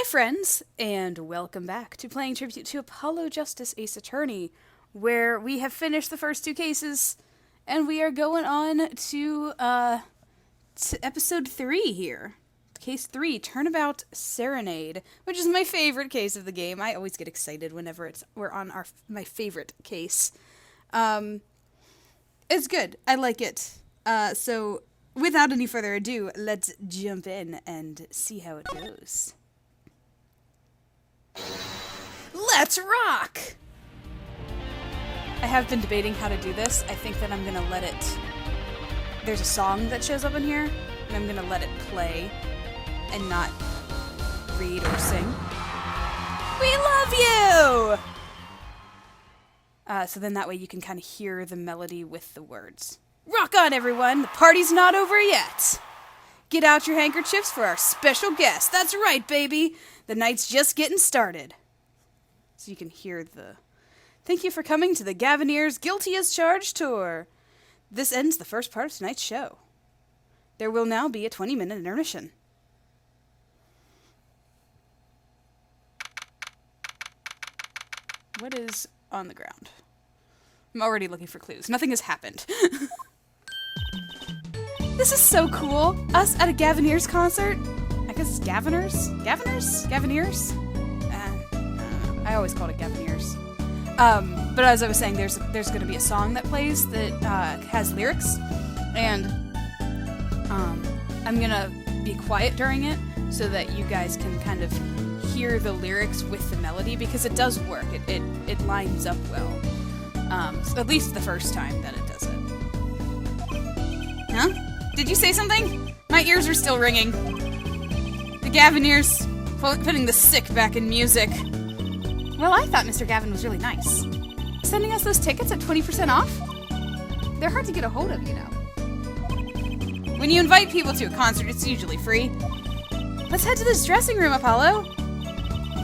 friends, and welcome back to Playing Tribute to Apollo Justice Ace Attorney, where we have finished the first two cases, and we are going on to episode 3 here. Case 3, Turnabout Serenade, which is my favorite case of the game. I always get excited whenever we're on my favorite case. It's good. I like it. So, without any further ado, let's jump in and see how it goes. Let's rock! I have been debating how to do this. I think that I'm going to let it... There's a song that shows up in here, and I'm going to let it play and not read or sing. We love you! So then that way you can kind of hear the melody with the words. Rock on, everyone! The party's not over yet! Get out your handkerchiefs for our special guest. That's right, baby! The night's just getting started. So you can hear the... Thank you for coming to the Gavineers Guilty as Charged tour. This ends the first part of tonight's show. There will now be a 20-minute intermission. What is on the ground? I'm already looking for clues. Nothing has happened. This is so cool. Us at a Gavineers concert. I guess Gaviners? Gavineers? I always called it Gavineers. But as I was saying, there's going to be a song that plays that has lyrics, and I'm going to be quiet during it so that you guys can kind of hear the lyrics with the melody, because it does work. It lines up well. At least the first time that it does it. Huh? Did you say something? My ears are still ringing. The Gavineers putting the sick back in music. Well, I thought Mr. Gavin was really nice. Sending us those tickets at 20% off? They're hard to get a hold of, you know. When you invite people to a concert, it's usually free. Let's head to this dressing room, Apollo.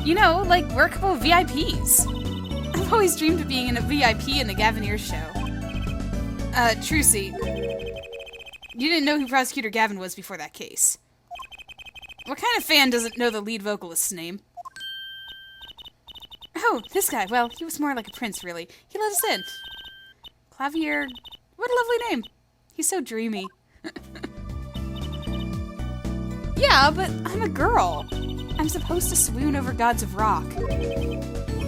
You know, like we're a couple of VIPs. I've always dreamed of being in a VIP in the Gavineers show. Trucy, you didn't know who Prosecutor Gavin was before that case. What kind of fan doesn't know the lead vocalist's name? Oh, this guy. Well, he was more like a prince, really. He let us in. Clavier... What a lovely name. He's so dreamy. Yeah, but I'm a girl. I'm supposed to swoon over gods of rock.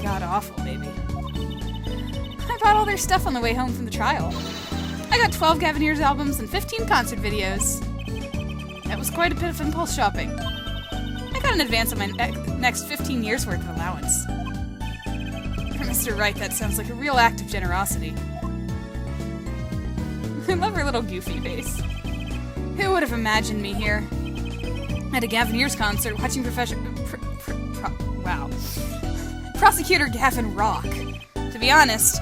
God awful, baby. I bought all their stuff on the way home from the trial. I got 12 Gavineers albums and 15 concert videos. That was quite a bit of impulse shopping. I got an advance on my next 15 years' worth of allowance. For Mr. Wright, that sounds like a real act of generosity. I love her little goofy face. Who would have imagined me here? At a Gavineers concert, watching Prosecutor Gavin rock. To be honest,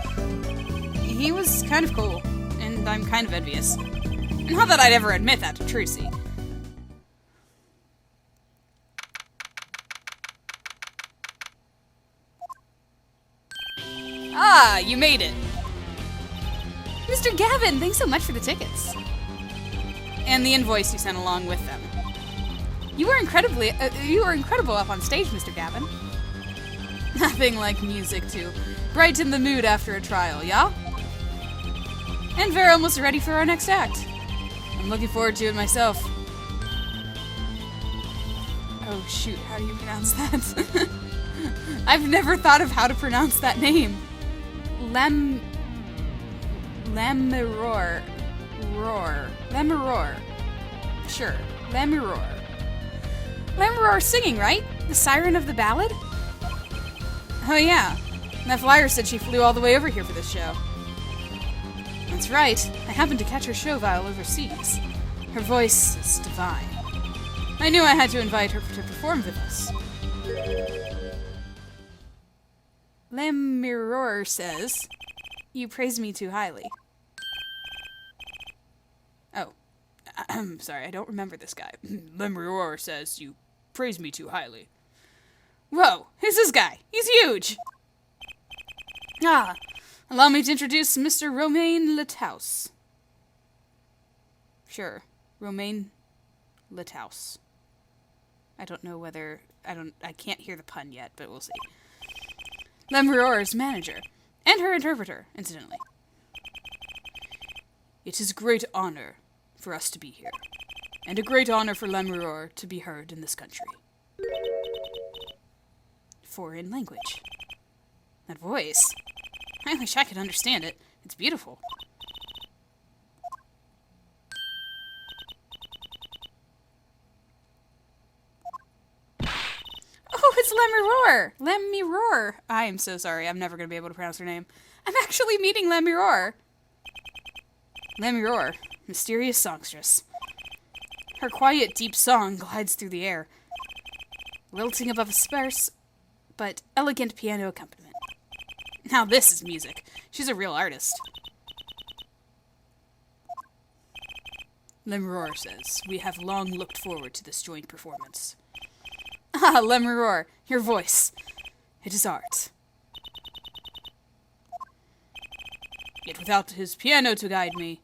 he was kind of cool, and I'm kind of envious. Not that I'd ever admit that to Trucy. Ah, you made it. Mr. Gavin, thanks so much for the tickets. And the invoice you sent along with them. You were incredible up on stage, Mr. Gavin. Nothing like music to brighten the mood after a trial, yeah? And we're almost ready for our next act. I'm looking forward to it myself. Oh shoot, how do you pronounce that? I've never thought of how to pronounce that name. Lamiror. Sure, Lamiror. Lamiror singing, right? The siren of the ballad? Oh yeah, that flyer said she flew all the way over here for this show. That's right, I happened to catch her show while overseas. Her voice is divine. I knew I had to invite her to perform with us. Lamiror says, you praise me too highly. Oh, sorry, I don't remember this guy. Lamiror says, you praise me too highly. Whoa, who's this guy? He's huge! Ah, allow me to introduce Mr. Romain Letaus. Sure, Romain Letaus. I don't know whether I can't hear the pun yet, but we'll see. Lemurior's manager. And her interpreter, incidentally. It is a great honor for us to be here. And a great honor for Lemurior to be heard in this country. Foreign language. That voice. I wish I could understand it. It's beautiful. Oh, it's Lemurior! Lemurior! I am so sorry. I'm never going to be able to pronounce her name. I'm actually meeting Lemurior. Lemurior, mysterious songstress. Her quiet, deep song glides through the air, lilting above a sparse but elegant piano accompaniment. Now this is music. She's a real artist. Lemurior says, we have long looked forward to this joint performance. Ah, Lemurior, your voice. It is art. Yet without his piano to guide me,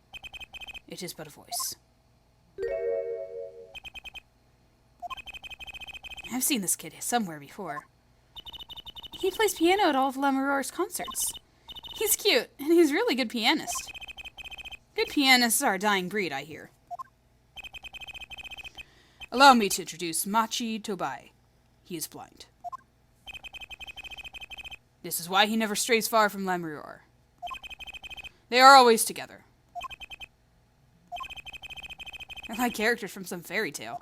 it is but a voice. I've seen this kid somewhere before. He plays piano at all of Lemurior's concerts. He's cute, and he's a really good pianist. Good pianists are a dying breed, I hear. Allow me to introduce Machi Tobai. He is blind. This is why he never strays far from Lemurior. They are always together. They're like characters from some fairy tale.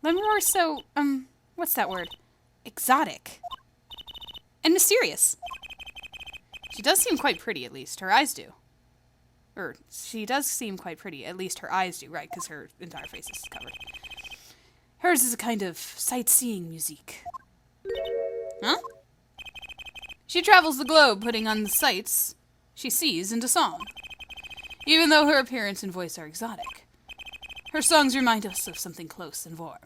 Lemurior is so, what's that word? Exotic. And mysterious. She does seem quite pretty, at least. Her eyes do. Or, she does seem quite pretty. At least her eyes do, right? Because her entire face is covered. Hers is a kind of sightseeing musique. Huh? She travels the globe, putting on the sights she sees into song. Even though her appearance and voice are exotic, her songs remind us of something close and warm.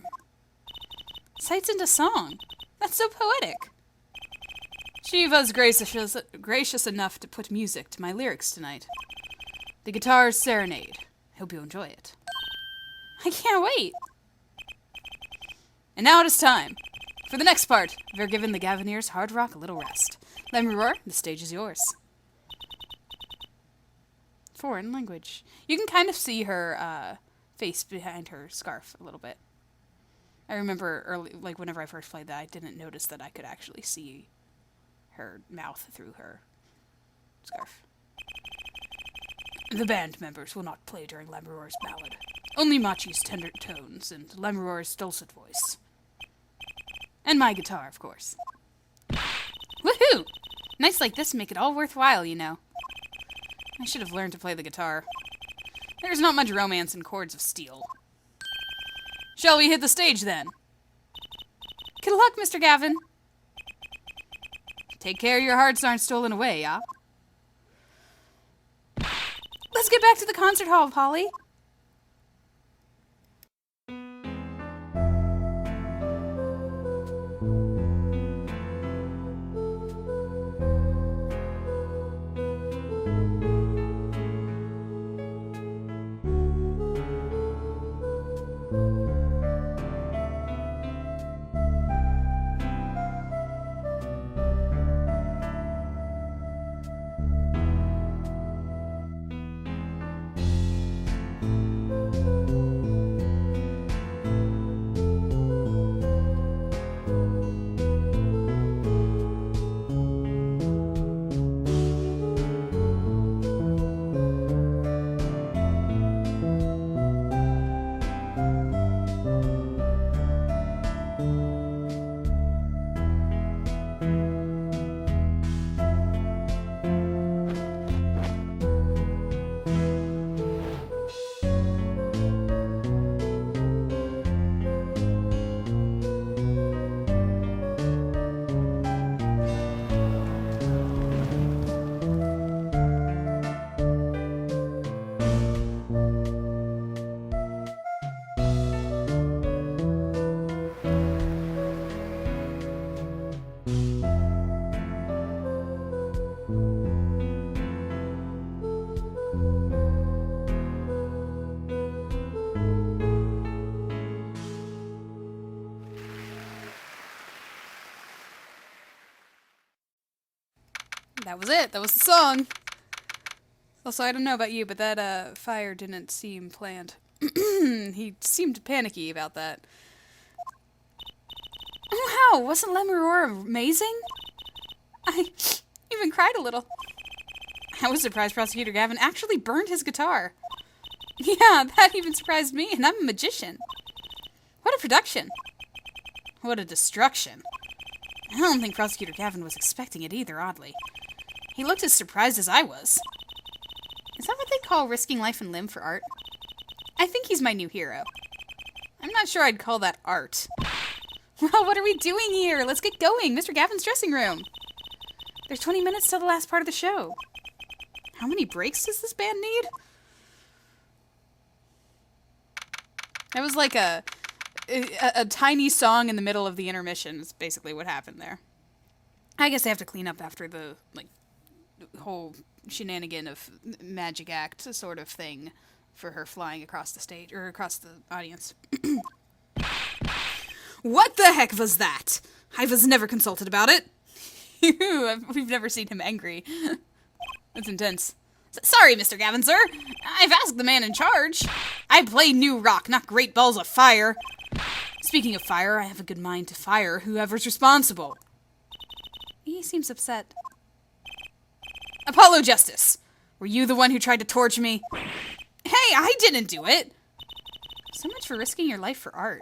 Sights into song? That's so poetic. She was gracious enough to put music to my lyrics tonight. The guitar's serenade. Hope you enjoy it. I can't wait. And now it is time. For the next part, we're giving the Gaviniers hard rock a little rest. Lemurior, the stage is yours. Foreign language. You can kind of see her face behind her scarf a little bit. I remember early, like whenever I first played that, I didn't notice that I could actually see her mouth through her scarf. The band members will not play during Lemurior's ballad. Only Machi's tender tones and Lemurior's dulcet voice. And my guitar, of course. Woohoo! Nights like this make it all worthwhile, you know. I should have learned to play the guitar. There's not much romance in chords of steel. Shall we hit the stage, then? Good luck, Mr. Gavin. Take care your hearts aren't stolen away, yeah? Let's get back to the concert hall, Polly. That was it. That was the song. Also, I don't know about you, but that fire didn't seem planned. He seemed panicky about that. Wow, wasn't Lemuroar amazing? I even cried a little. I was surprised Prosecutor Gavin actually burned his guitar. Yeah, that even surprised me, and I'm a magician. What a production. What a destruction. I don't think Prosecutor Gavin was expecting it either, oddly. He looked as surprised as I was. Is that what they call risking life and limb for art? I think he's my new hero. I'm not sure I'd call that art. Well, what are we doing here? Let's get going. Mr. Gavin's dressing room. There's 20 minutes till the last part of the show. How many breaks does this band need? That was like a tiny song in the middle of the intermission is basically what happened there. I guess they have to clean up after the whole shenanigan of magic act sort of thing for her flying across the stage or across the audience. What the heck was that? I was never consulted about it. We've never seen him angry. That's intense. Sorry, Mr. Gavin, sir. I've asked the man in charge. I play new rock, not great balls of fire. Speaking of fire, I have a good mind to fire whoever's responsible. He seems upset. Apollo Justice, were you the one who tried to torch me? Hey, I didn't do it. So much for risking your life for art.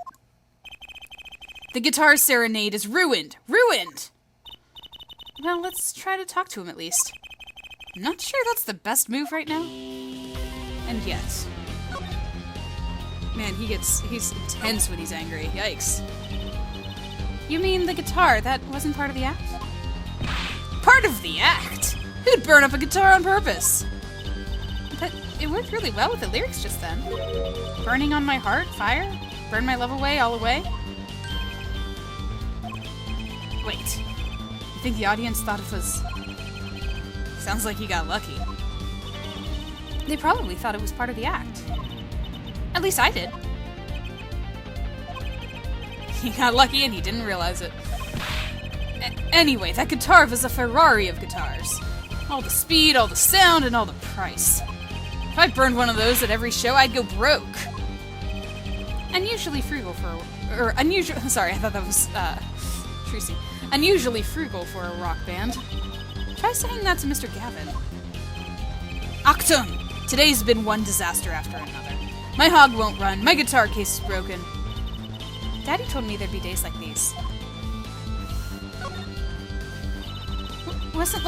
The guitar serenade is ruined. Ruined! Well, let's try to talk to him at least. I'm not sure that's the best move right now. And yet. Man, he's intense when he's angry. Yikes. You mean the guitar? That wasn't part of the act? Part of the act? Who'd burn up a guitar on purpose? But it worked really well with the lyrics just then. Burning on my heart, fire? Burn my love away, all away? Wait. You think the audience thought it was... Sounds like he got lucky. They probably thought it was part of the act. At least I did. He got lucky and he didn't realize it. Anyway, that guitar was a Ferrari of guitars. All the speed, all the sound, and all the price. If I burned one of those at every show, I'd go broke. Unusually frugal for sorry, I thought that was, Tracy. Unusually frugal for a rock band. Try saying that to Mr. Gavin. Achtung! Today's been one disaster after another. My hog won't run, my guitar case is broken. Daddy told me there'd be days like these. Wasn't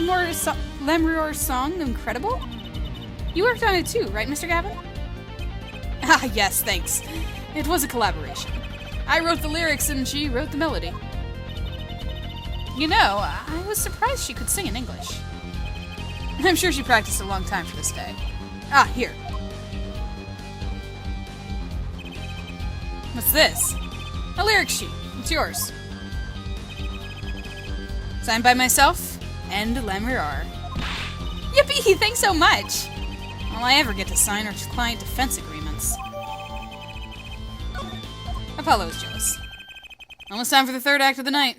Lemuroar's song incredible? You worked on it too, right, Mr. Gavin? Ah, yes, thanks. It was a collaboration. I wrote the lyrics and she wrote the melody. You know, I was surprised she could sing in English. I'm sure she practiced a long time for this day. Ah, here. What's this? A lyric sheet. It's yours. Signed by myself and Lemuroar. Yippee! Thanks so much! All I ever get to sign are client defense agreements. Apollo is jealous. Almost time for the third act of the night.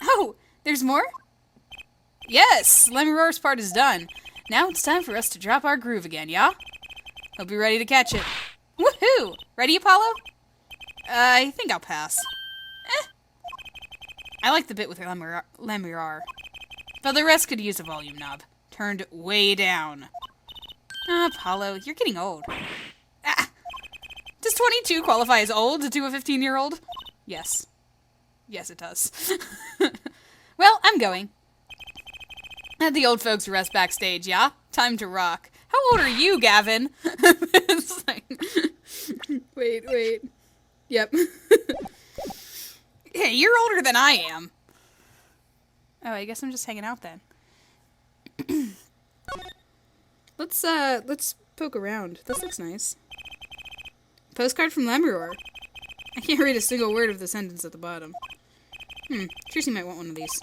Oh, there's more? Yes, Lemuroar's part is done. Now it's time for us to drop our groove again, yeah? Hope you're ready to catch it. Woohoo! Ready, Apollo? I think I'll pass. I like the bit with Lemuroar. But the rest could use a volume knob. Turned way down. Apollo, you're getting old. Does 22 qualify as old to a 15-year-old? Yes. Yes, it does. Well, I'm going. Let the old folks rest backstage, yeah? Time to rock. How old are you, Gavin? It's like... Wait. Yep. Hey, you're older than I am. Oh, I guess I'm just hanging out then. Let's poke around. This looks nice. Postcard from Lemuroar. I can't read a single word of the sentence at the bottom. Tracy might want one of these.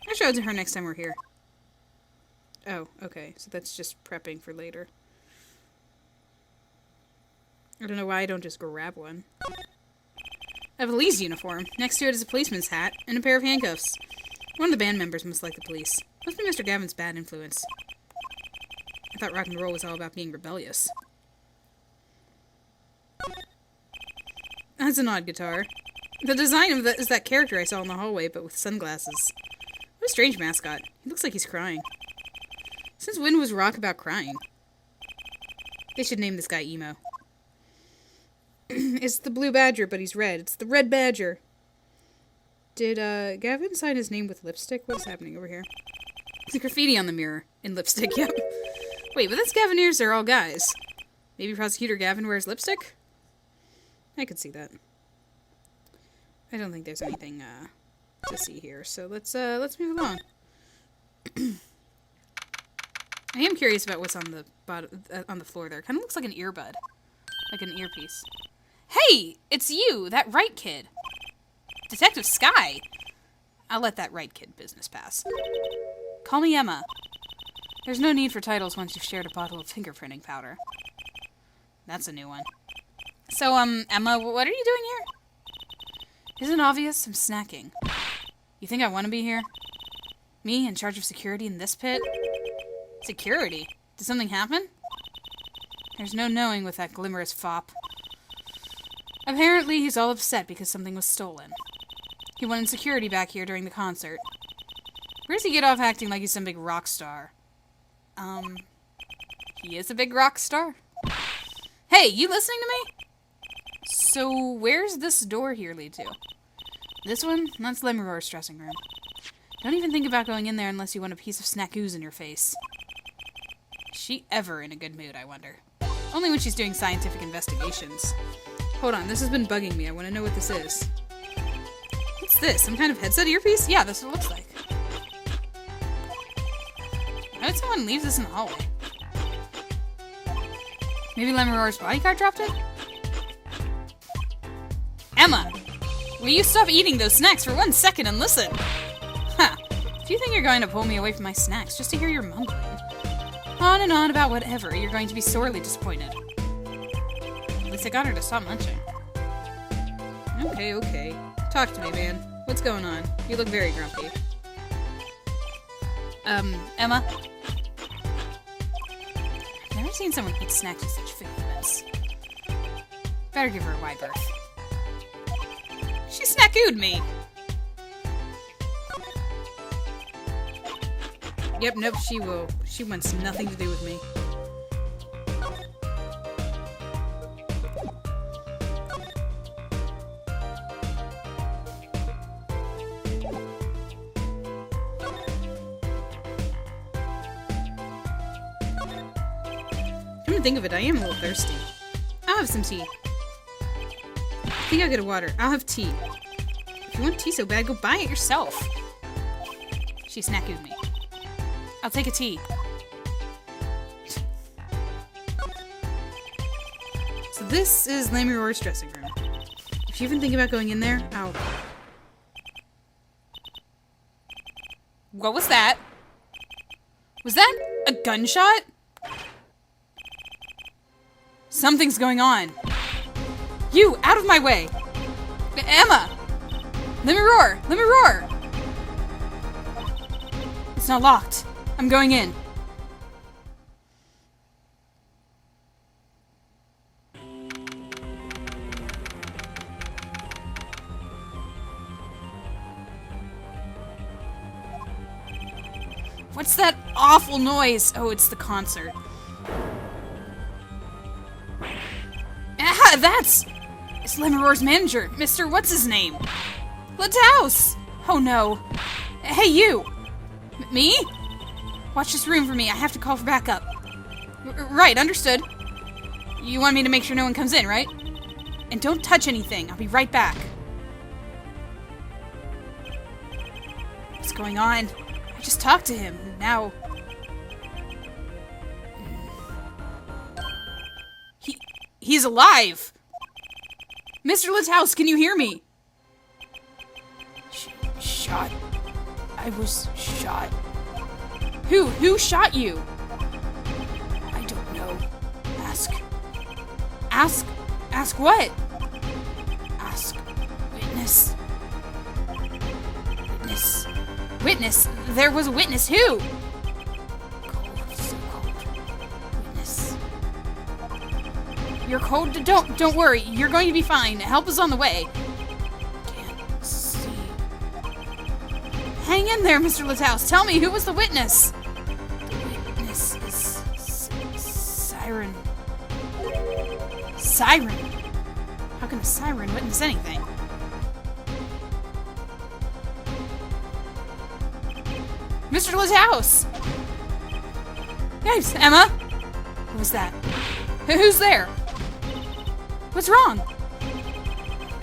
I'll show it to her next time we're here. Oh, okay. So that's just prepping for later. I don't know why I don't just grab one. A police uniform. Next to it is a policeman's hat and a pair of handcuffs. One of the band members must like the police. Must be Mr. Gavin's bad influence. I thought rock and roll was all about being rebellious. That's an odd guitar. The design of that is that character I saw in the hallway, but with sunglasses. What a strange mascot. He looks like he's crying. Since when was rock about crying? They should name this guy Emo. It's the blue badger, but he's red. It's the red badger. Did Gavin sign his name with lipstick? What's happening over here? There's graffiti on the mirror. In lipstick, yep. Wait, but that's Gavineers are all guys. Maybe Prosecutor Gavin wears lipstick? I could see that. I don't think there's anything to see here, so let's move along. I am curious about what's on the bottom, on the floor there. Kind of looks like an earbud, like an earpiece. Hey, it's you, that Wright kid. Detective Skye. I'll let that Wright kid business pass. Call me Emma. There's no need for titles once you've shared a bottle of fingerprinting powder. That's a new one. So, Emma, what are you doing here? Isn't it obvious? I'm snacking. You think I want to be here? Me, in charge of security in this pit? Security? Did something happen? There's no knowing with that glimmerous fop. Apparently, he's all upset because something was stolen. He wanted security back here during the concert. Where does he get off acting like he's some big rock star? He is a big rock star? Hey, you listening to me? So, where's this door here lead to? This one? That's Lemuror's dressing room. Don't even think about going in there unless you want a piece of snack ooze in your face. Is she ever in a good mood, I wonder? Only when she's doing scientific investigations. Hold on, this has been bugging me. I want to know what this is. What's this? Some kind of headset earpiece? Yeah, that's what it looks like. Why would someone leave this in the hallway? Maybe Lemuror's bodyguard dropped it? Emma! Will you stop eating those snacks for 1 second and listen? Ha! If you think you're going to pull me away from my snacks just to hear your mumbling on and on about whatever, you're going to be sorely disappointed. At least I got her to stop munching. Okay. Talk to me, man. What's going on? You look very grumpy. Emma? I've never seen someone eat snacks with such faithfulness. Better give her a wide berth. She snackooed me! Yep, nope, she will. She wants nothing to do with me. Come to think of it, I am a little thirsty. I'll have some tea. I think I'll get a water. I'll have tea. If you want tea so bad, go buy it yourself. She snackooed me. I'll take a tea. So this is Lemuror's dressing room. If you even think about going in there, I'll... What was that? Was that a gunshot? Something's going on. You, out of my way! Emma! Lemuror! Lemuror! It's not locked. I'm going in. What's that awful noise? Oh, it's the concert. Ah, that's... It's Lemuror's manager, Mr. What's-his-name. Lataos! Oh no. Hey, you! Me? Watch this room for me. I have to call for backup. Right, understood. You want me to make sure no one comes in, right? And don't touch anything. I'll be right back. What's going on? I just talked to him. Now... He's alive! Mr. Lataos, can you hear me? Shot. I was shot. Who shot you? I don't know. Ask what? Ask witness. Witness? There was a witness. Who? Cold, so cold. Witness. You're cold? Don't worry. You're going to be fine. Help is on the way. Can't see. Hang in there, Mr. Lataus. Tell me, who was the witness? The witness is Siren. Siren? How can a siren witness anything? Mr. Lataus! Guys, Emma? Who was that? Who's there? What's wrong?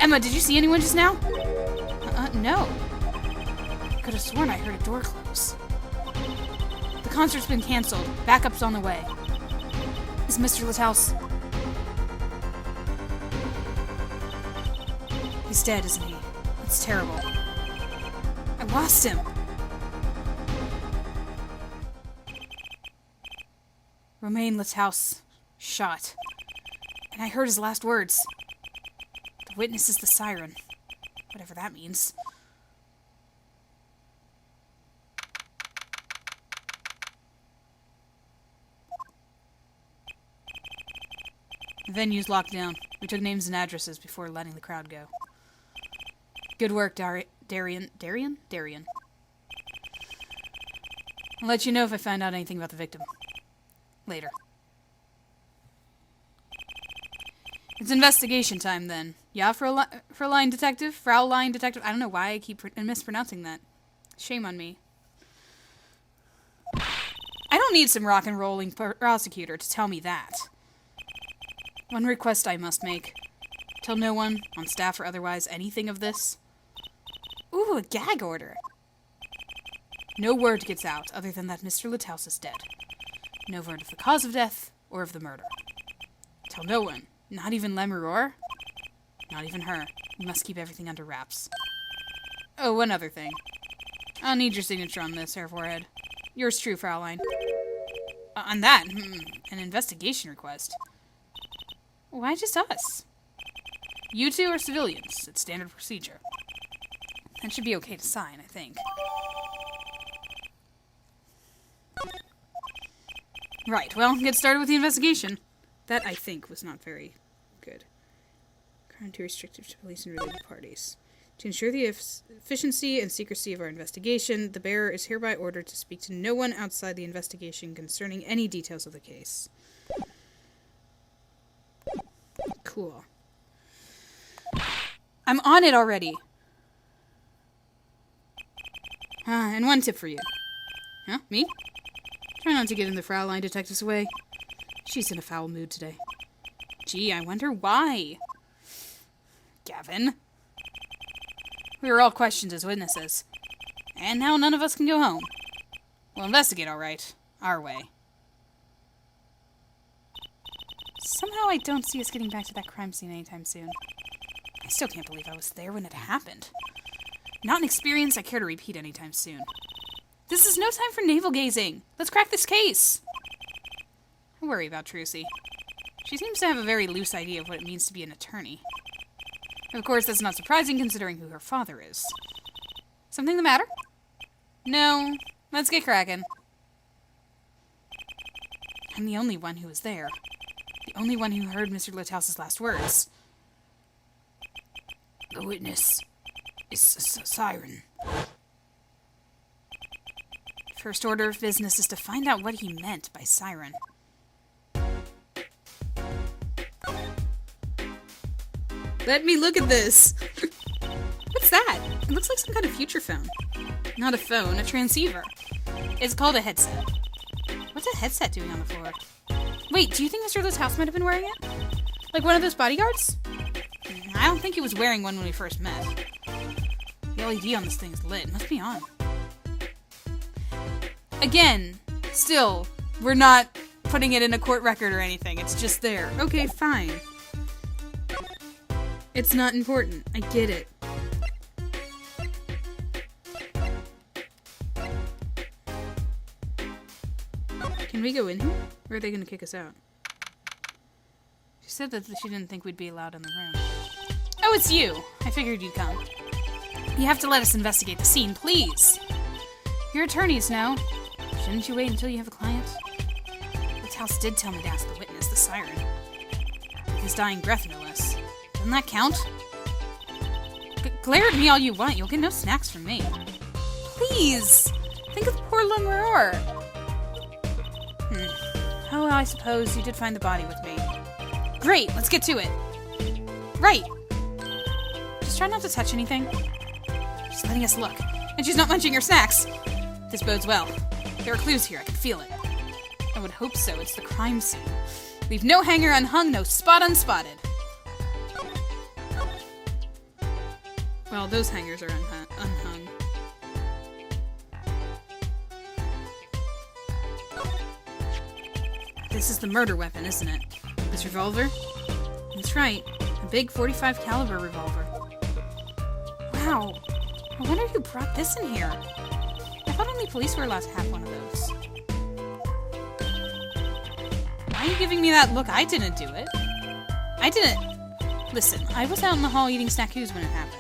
Emma, did you see anyone just now? No. I could have sworn I heard a door close. The concert's been canceled. Backup's on the way. Is Mr. Lataus... He's dead, isn't he? That's terrible. I lost him. Romain Lataus shot. And I heard his last words. The witness is the siren. Whatever that means. The venue's locked down. We took names and addresses before letting the crowd go. Good work, Darian. Darian? I'll let you know if I find out anything about the victim. Later. It's investigation time, then. Yeah, Fraulein Detective? Fraulein Detective? I don't know why I keep mispronouncing that. Shame on me. I don't need some rock and rolling prosecutor to tell me that. One request I must make. Tell no one, on staff or otherwise, anything of this. Ooh, a gag order. No word gets out, other than that Mr. Lataus is dead. No word of the cause of death, or of the murder. Tell no one. Not even Lemuror? Not even her. We must keep everything under wraps. Oh, one other thing. I'll need your signature on this, Herr Forehead. Yours true, Fraulein. On that? An investigation request. Why just us? You two are civilians. It's standard procedure. That should be okay to sign, I think. Right, well, get started with the investigation. That, I think, was not very good. Crime too restrictive to police and related parties. To ensure the efficiency and secrecy of our investigation, the bearer is hereby ordered to speak to no one outside the investigation concerning any details of the case. Cool. I'm on it already. And one tip for you. Huh? Me? Try not to get in the Fraulein Detective's way. She's in a foul mood today. Gee, I wonder why. Gavin. We were all questioned as witnesses. And now none of us can go home. We'll investigate, all right. Our way. Somehow I don't see us getting back to that crime scene anytime soon. I still can't believe I was there when it happened. Not an experience I care to repeat anytime soon. This is no time for navel-gazing. Let's crack this case. I worry about Trucy. She seems to have a very loose idea of what it means to be an attorney. Of course, that's not surprising considering who her father is. Something the matter? No. Let's get cracking. I'm the only one who was there. The only one who heard Mr. Lataus' last words. The witness is a siren. First order of business is to find out what he meant by siren. Let me look at this. What's that? It looks like some kind of future phone. Not a phone, a transceiver. It's called a headset. What's a headset doing on the floor? Wait, do you think Mr. Lataus might have been wearing it? Like one of those bodyguards? I don't think he was wearing one when we first met. The LED on this thing is lit. It must be on. Again, still, we're not putting it in a court record or anything. It's just there. Okay, fine. It's not important. I get it. Can we go in here? Or are they going to kick us out? She said that she didn't think we'd be allowed in the room. Oh, it's you! I figured you'd come. You have to let us investigate the scene, please! Your attorneys know. Shouldn't you wait until you have a client? The house did tell me to ask the witness, the siren. With his dying breath, no less. Doesn't that count? Glare at me all you want. You'll get no snacks from me. Please! Think of the poor Lemuror. Oh, I suppose you did find the body with me. Great! Let's get to it. Right! Just try not to touch anything. She's letting us look. And she's not munching her snacks. This bodes well. There are clues here. I can feel it. I would hope so. It's the crime scene. Leave no hanger unhung, no spot unspotted. Well, those hangers are unhung. This is the murder weapon, isn't it? This revolver? That's right. A big .45 caliber revolver. Wow. I wonder who brought this in here. I thought only police were allowed to have one of those. Why are you giving me that look? I didn't do it. I didn't. Listen, I was out in the hall eating snackoos when it happened.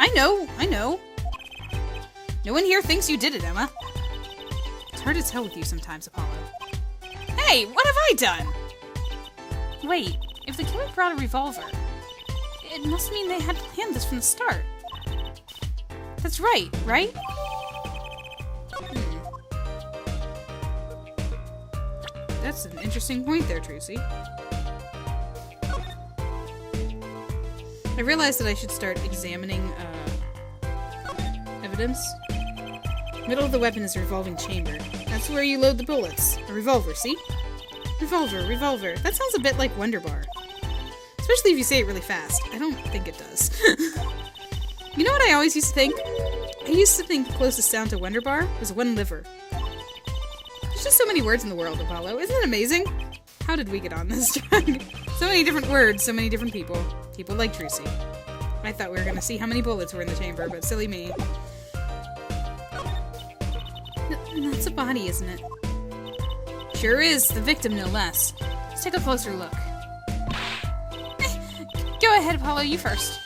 I know. No one here thinks you did it, Emma. It's hard to tell with you sometimes, Apollo. Hey, what have I done? Wait, if the killer brought a revolver, it must mean they had planned this from the start. That's right? That's an interesting point there, Trucy. I realized that I should start examining evidence. Middle of the weapon is a revolving chamber. That's where you load the bullets. A revolver, see? Revolver. That sounds a bit like Wonder Bar. Especially if you say it really fast. I don't think it does. You know what I always used to think? I used to think the closest sound to Wonder Bar was one liver. There's just so many words in the world, Apollo. Isn't it amazing? How did we get on this drug? So many different words, so many different people. People like Trucy. I thought we were gonna see how many bullets were in the chamber, but silly me. That's a body, isn't it? Sure is. The victim, no less. Let's take a closer look. Go ahead, Apollo. You first.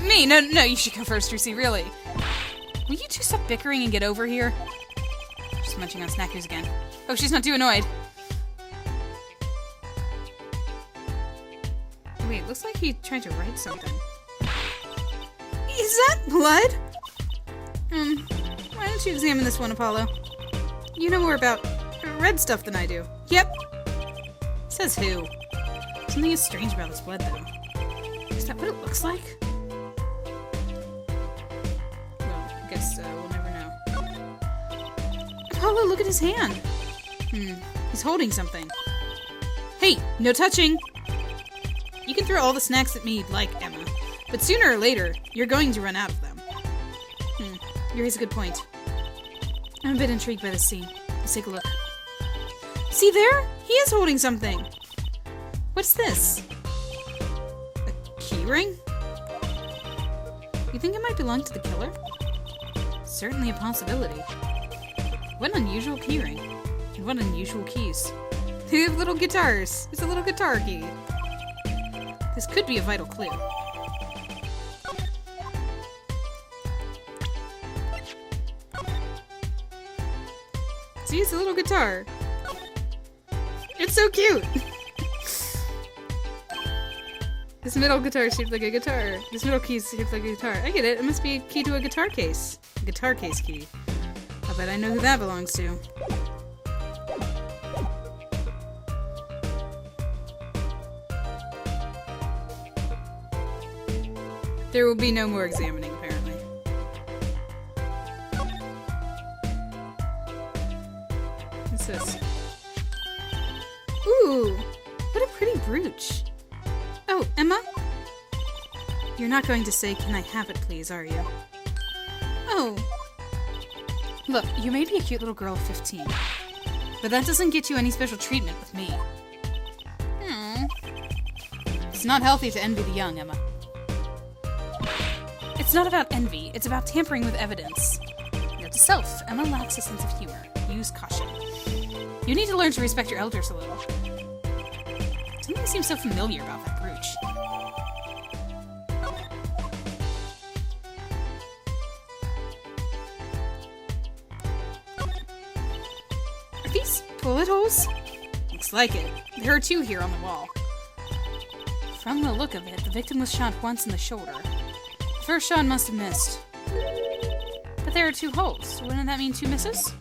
Me? No, you should go first, Trucy, really. Will you two stop bickering and get over here? She's munching on snackers again. Oh, she's not too annoyed. Wait, looks like he tried to write something. Is that blood? Why don't you examine this one, Apollo? You know more about red stuff than I do. Yep. Says who? Something is strange about this blood, though. Is that what it looks like? Well, I guess we'll never know. Apollo, look at his hand. He's holding something. Hey, no touching! You can throw all the snacks at me you'd like, Emma, but sooner or later, you're going to run out of them. You raise a good point. I'm a bit intrigued by this scene. Let's take a look. See there? He is holding something! What's this? A keyring? You think it might belong to the killer? Certainly a possibility. What an unusual keyring. And what unusual keys. They have little guitars. It's a little guitar key. This could be a vital clue. See, it's a little guitar. It's so cute! This middle guitar is shaped like a guitar. This middle key is shaped like a guitar. I get it. It must be a key to a guitar case. A guitar case key. I bet I know who that belongs to. There will be no more examining, apparently. What's this? Ooh! What a pretty brooch! Oh, Emma? You're not going to say, "Can I have it, please," are you? Oh. Look, you may be a cute little girl of 15, but that doesn't get you any special treatment with me. It's not healthy to envy the young, Emma. It's not about envy, it's about tampering with evidence. Note to self, Emma lacks a sense of humor. Use caution. You need to learn to respect your elders a little. Something seems so familiar about that brooch. Are these bullet holes? Looks like it. There are 2 here on the wall. From the look of it, the victim was shot once in the shoulder. The first shot must have missed. But there are 2 holes. Wouldn't that mean 2 misses?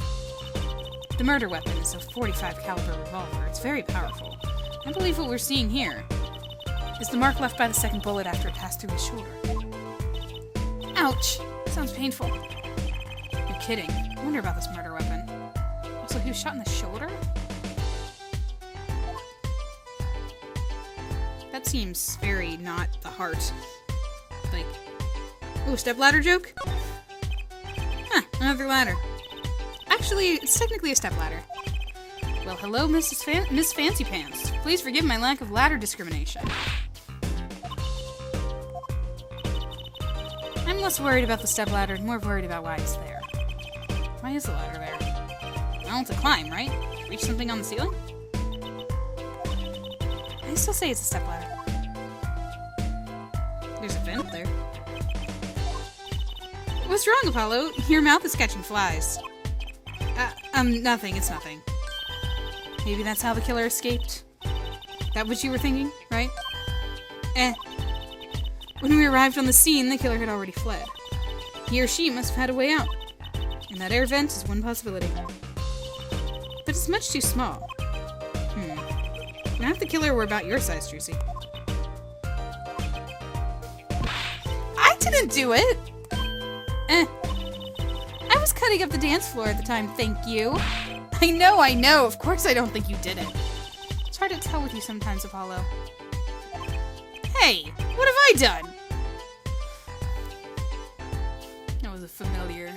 The murder weapon is a .45 caliber revolver. It's very powerful. I believe what we're seeing here is the mark left by the second bullet after it passed through his shoulder. Ouch! Sounds painful. You're kidding. I wonder about this murder weapon. Also, he was shot in the shoulder? That seems very not the heart. Like, ooh, stepladder joke? Huh, another ladder. Actually, it's technically a stepladder. Well, hello, Miss Fancy Pants. Please forgive my lack of ladder discrimination. I'm less worried about the stepladder and more worried about why it's there. Why is the ladder there? Well, to climb, right? Reach something on the ceiling? I still say it's a stepladder. There's a vent there. What's wrong, Apollo? Your mouth is catching flies. Nothing. It's nothing. Maybe that's how the killer escaped? That what you were thinking, right? When we arrived on the scene, the killer had already fled. He or she must have had a way out. And that air vent is one possibility. But it's much too small. Now if the killer were about your size, Juicy. I didn't do it! I was cutting up the dance floor at the time, thank you. I know. Of course I don't think you did it. It's hard to tell with you sometimes, Apollo. Hey, what have I done? That was a familiar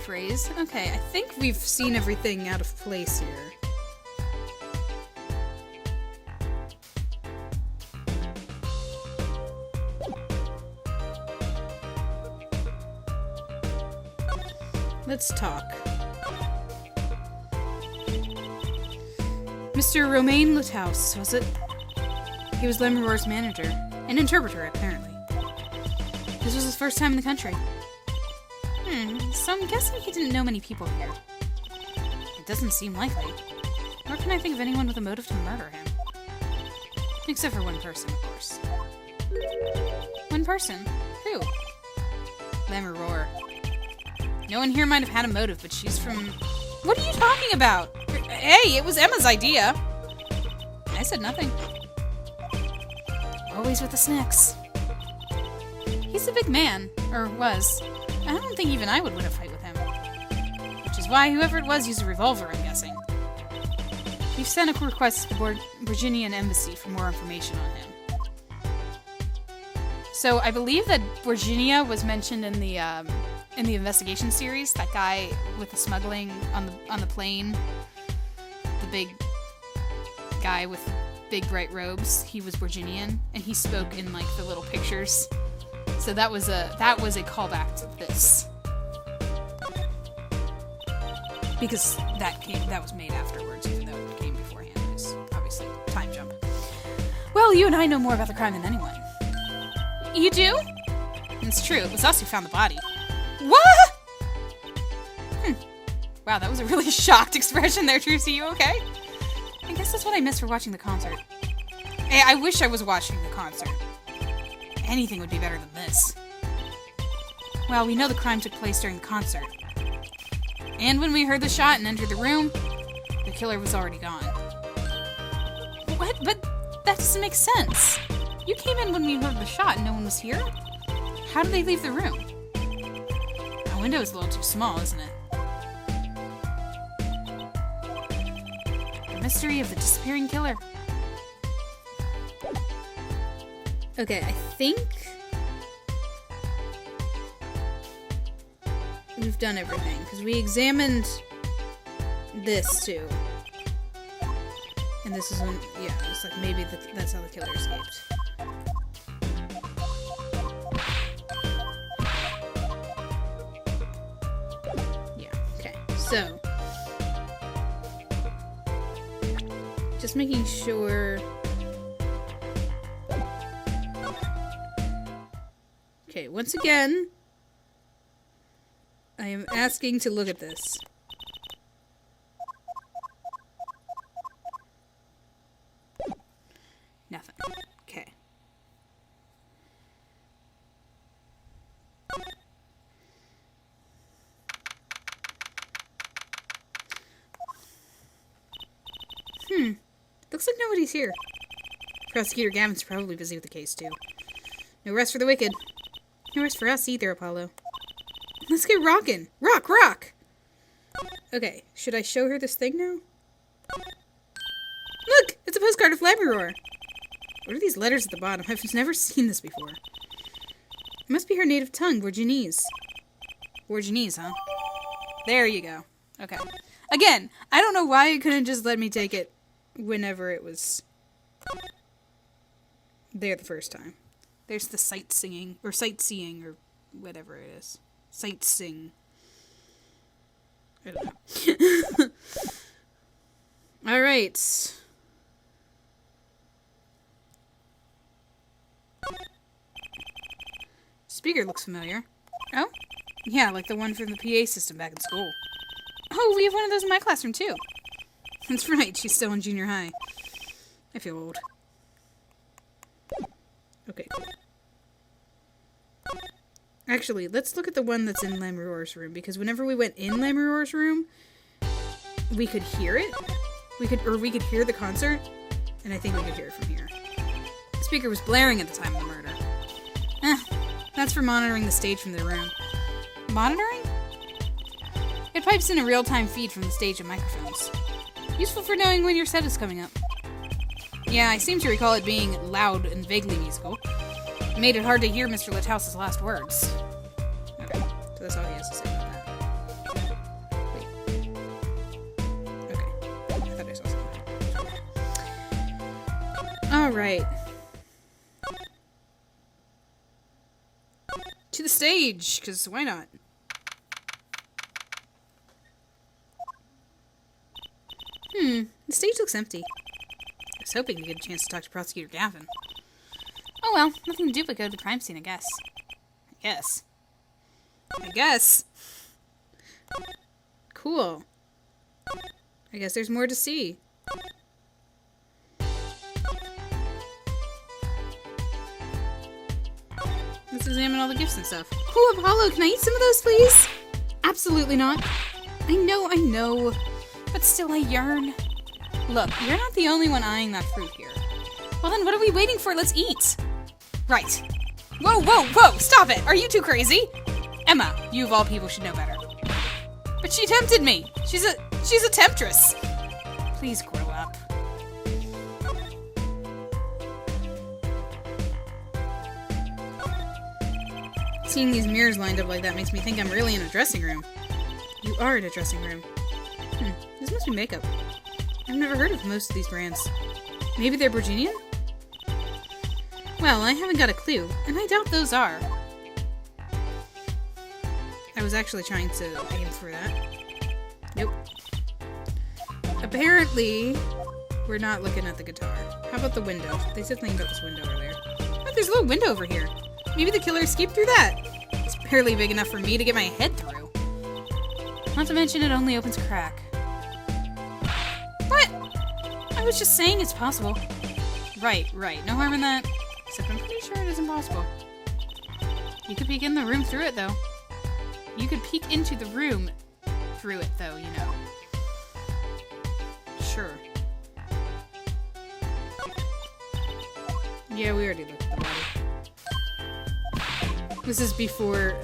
phrase. Okay, I think we've seen everything out of place here. Let's talk. Mr. Romain Lataus, was it? He was Lemuror's manager. An interpreter, apparently. This was his first time in the country. So I'm guessing he didn't know many people here. It doesn't seem likely. Nor can I think of anyone with a motive to murder him. Except for one person, of course. One person? Who? Lemuror. No one here might have had a motive, but she's from... What are you talking about? Hey, it was Emma's idea. I said nothing. Always with the snacks. He's a big man. Or was. I don't think even I would win a fight with him. Which is why whoever it was used a revolver, I'm guessing. We've sent a request to the Virginian Embassy for more information on him. So I believe that Virginia was mentioned in the investigation series. That guy with the smuggling on the plane. The big guy with big bright robes. He was Virginian, and he spoke in like the little pictures. So that was a callback to this. Because that was made afterwards, even though it came beforehand. It was obviously a time jump. Well, you and I know more about the crime than anyone. You do? It's true. It was us who found the body. What? Wow, that was a really shocked expression there, Trucy. You okay? I guess that's what I missed for watching the concert. Hey, I wish I was watching the concert. Anything would be better than this. Well, we know the crime took place during the concert. And when we heard the shot and entered the room, the killer was already gone. What? But that doesn't make sense. You came in when we heard the shot and no one was here? How did they leave the room? The window is a little too small, isn't it? The mystery of the disappearing killer. Okay, I think we've done everything, because we examined this too. And this is when, yeah, it's like maybe that's how the killer escaped. Yeah, okay, so just making sure. Okay, once again, I am asking to look at this. Looks like nobody's here. Prosecutor Gavin's probably busy with the case, too. No rest for the wicked. No rest for us either, Apollo. Let's get rockin'. Rock, rock! Okay, should I show her this thing now? Look! It's a postcard of Lammeror! What are these letters at the bottom? I've never seen this before. It must be her native tongue, Borginese. Borginese, huh? There you go. Okay. Again, I don't know why it couldn't just let me take it whenever it was there the first time. There's the sightseeing, or whatever it is. Sightseeing. I don't know. Alright. Speaker looks familiar. Oh? Yeah, like the one from the PA system back in school. Oh, we have one of those in my classroom, too. That's right, she's still in junior high. I feel old. Okay, cool. Actually, let's look at the one that's in Lammeror's room, because whenever we went in Lammeror's room, we could hear it. We could hear the concert, and I think we could hear it from here. The speaker was blaring at the time of the murder. That's for monitoring the stage from the room. Monitoring? It pipes in a real-time feed from the stage and microphones. Useful for knowing when your set is coming up. Yeah, I seem to recall it being loud and vaguely musical. It made it hard to hear Mr. Litthaus's last words. Okay, so that's all he has to say about that. Wait. Okay, I thought I saw something. Alright. To the stage, because why not? The stage looks empty. I was hoping to get a chance to talk to Prosecutor Gavin. Oh well, nothing to do but go to the crime scene, I guess. I guess. Cool. I guess there's more to see. Let's examine all the gifts and stuff. Oh, Apollo, can I eat some of those, please? Absolutely not. I know. But still, I yearn. Look, you're not the only one eyeing that fruit here. Well then, what are we waiting for? Let's eat. Right. Whoa, stop it! Are you too crazy? Emma, you of all people should know better. But she tempted me! She's a temptress! Please grow up. Seeing these mirrors lined up like that makes me think I'm really in a dressing room. You are in a dressing room. This must be makeup. I've never heard of most of these brands. Maybe they're Borginian? Well, I haven't got a clue, and I doubt those are. I was actually trying to aim for that. Nope. Apparently, we're not looking at the guitar. How about the window? They said something about this window earlier. Oh, there's a little window over here. Maybe the killer escaped through that. It's barely big enough for me to get my head through. Not to mention it only opens a crack. What? I was just saying it's possible. Right. No harm in that. Except I'm pretty sure it is impossible. You could peek in the room through it, though. You could peek into the room through it, though, you know. Sure. Yeah, we already looked at the body. This is before,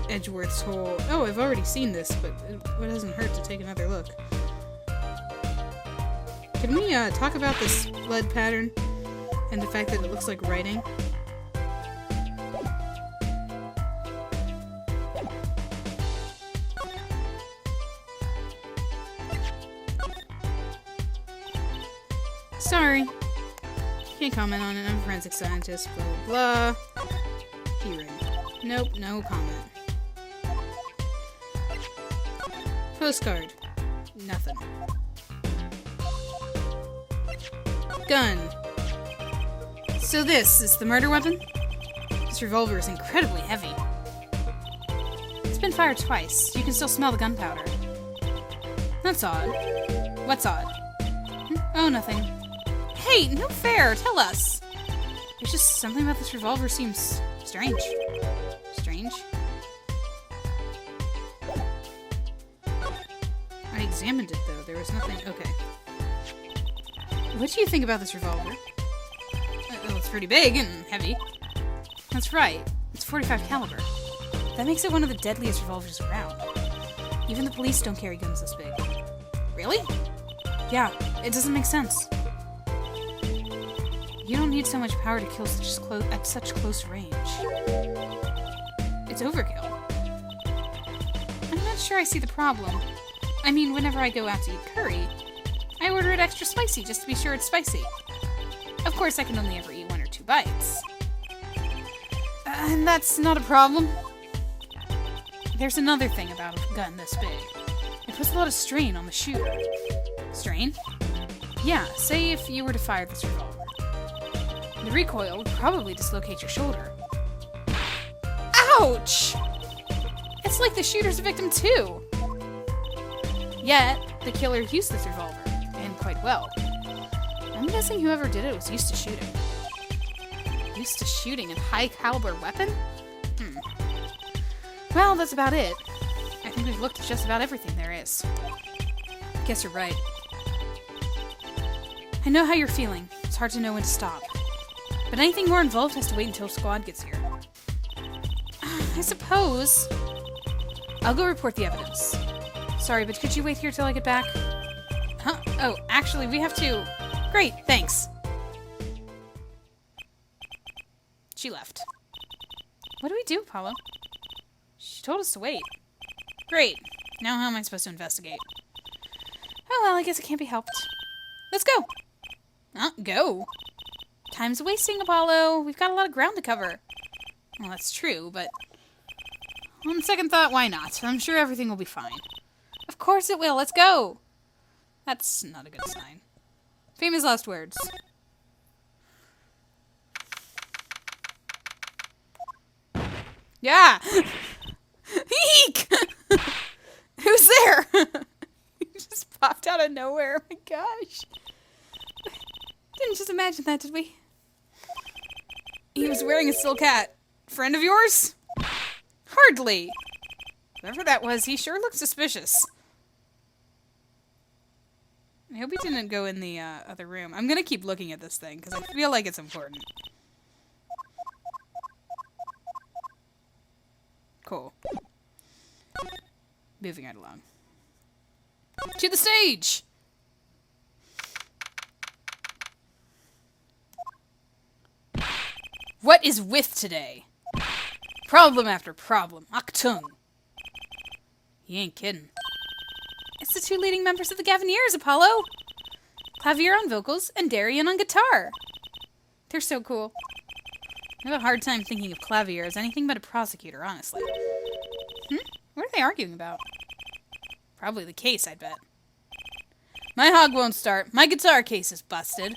Edgeworth's whole... Oh, I've already seen this, but it doesn't hurt to take another look. Can we, talk about this blood pattern? And the fact that it looks like writing? Sorry. Can't comment on it. I'm a forensic scientist. Blah, blah, blah. Keyring. Nope, no comment. Postcard. Nothing. Gun. So this is the murder weapon? This revolver is incredibly heavy. It's been fired twice. You can still smell the gunpowder. That's odd. What's odd? Oh, nothing. Hey, no fair! Tell us! There's just something about this revolver seems strange. Strange? I examined it, though. There was nothing... Okay. What do you think about this revolver? Well, it's pretty big and heavy. That's right. It's .45 caliber. That makes it one of the deadliest revolvers around. Even the police don't carry guns this big. Really? Yeah, it doesn't make sense. You don't need so much power to kill at such close range. It's overkill. I'm not sure I see the problem. I mean, whenever I go out to eat curry, I order it extra spicy just to be sure it's spicy. Of course, I can only ever eat 1 or 2 bites. And that's not a problem. There's another thing about a gun this big. It puts a lot of strain on the shooter. Strain? Yeah, say if you were to fire this revolver. The recoil would probably dislocate your shoulder. Ouch! It's like the shooter's a victim too. Yet, the killer used this revolver, and quite well. I'm guessing whoever did it was used to shooting. Used to shooting a high-caliber weapon? Well, that's about it. I think we've looked at just about everything there is. Guess you're right. I know how you're feeling. It's hard to know when to stop. But anything more involved has to wait until Squad gets here. I suppose. I'll go report the evidence. Sorry, but could you wait here till I get back? Huh? Oh, actually, we have to... Great, thanks. She left. What do we do, Apollo? She told us to wait. Great. Now how am I supposed to investigate? Oh, well, I guess it can't be helped. Let's go! Go? Time's wasting, Apollo. We've got a lot of ground to cover. Well, that's true, but... On second thought, why not? I'm sure everything will be fine. Of course it will. Let's go! That's not a good sign. Famous last words. Yeah! Eek! Who's there? He just popped out of nowhere. Oh my gosh. Didn't just imagine that, did we? He was wearing a silk hat. Friend of yours? Hardly. Whoever that was, he sure looked suspicious. I hope he didn't go in the other room. I'm gonna keep looking at this thing, because I feel like it's important. Cool. Moving right along. To the stage! What is with today? Problem after problem. Achtung. He ain't kidding. It's the 2 leading members of the Gaviniers, Apollo! Clavier on vocals and Darian on guitar. They're so cool. I have a hard time thinking of Clavier as anything but a prosecutor, honestly. What are they arguing about? Probably the case, I'd bet. My hog won't start. My guitar case is busted.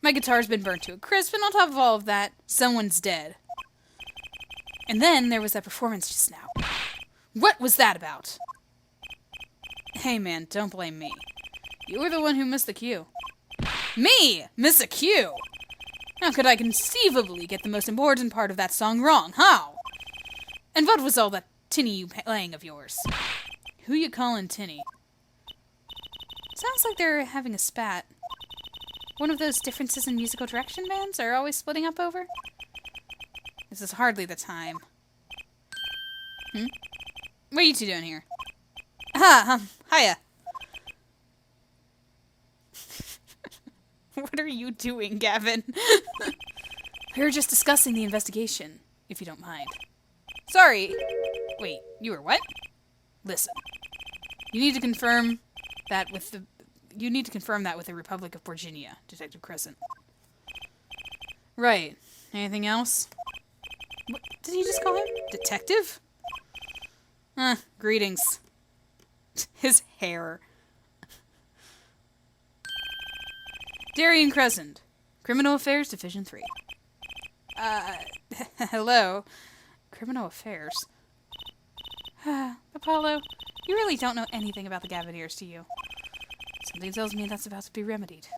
My guitar's been burnt to a crisp, and on top of all of that, someone's dead. And then there was that performance just now. What was that about? Hey man, don't blame me. You were the one who missed the cue. Me? Miss a cue? How could I conceivably get the most important part of that song wrong? How? And what was all that tinny you playing of yours? Who you calling tinny? Sounds like they're having a spat. One of those differences in musical direction bands are always splitting up over? This is hardly the time. What are you two doing here? Hiya. What are you doing, Gavin? We were just discussing the investigation, if you don't mind. Sorry. Wait, you were what? Listen. You need to confirm that with the Republic of Virginia, Detective Crescent. Right. Anything else? What did he just call him? Detective? Greetings. His hair. Darian Crescent, Criminal Affairs Division 3. Hello. Criminal Affairs. Apollo, you really don't know anything about the Gaviniers, do you? Something tells me that's about to be remedied.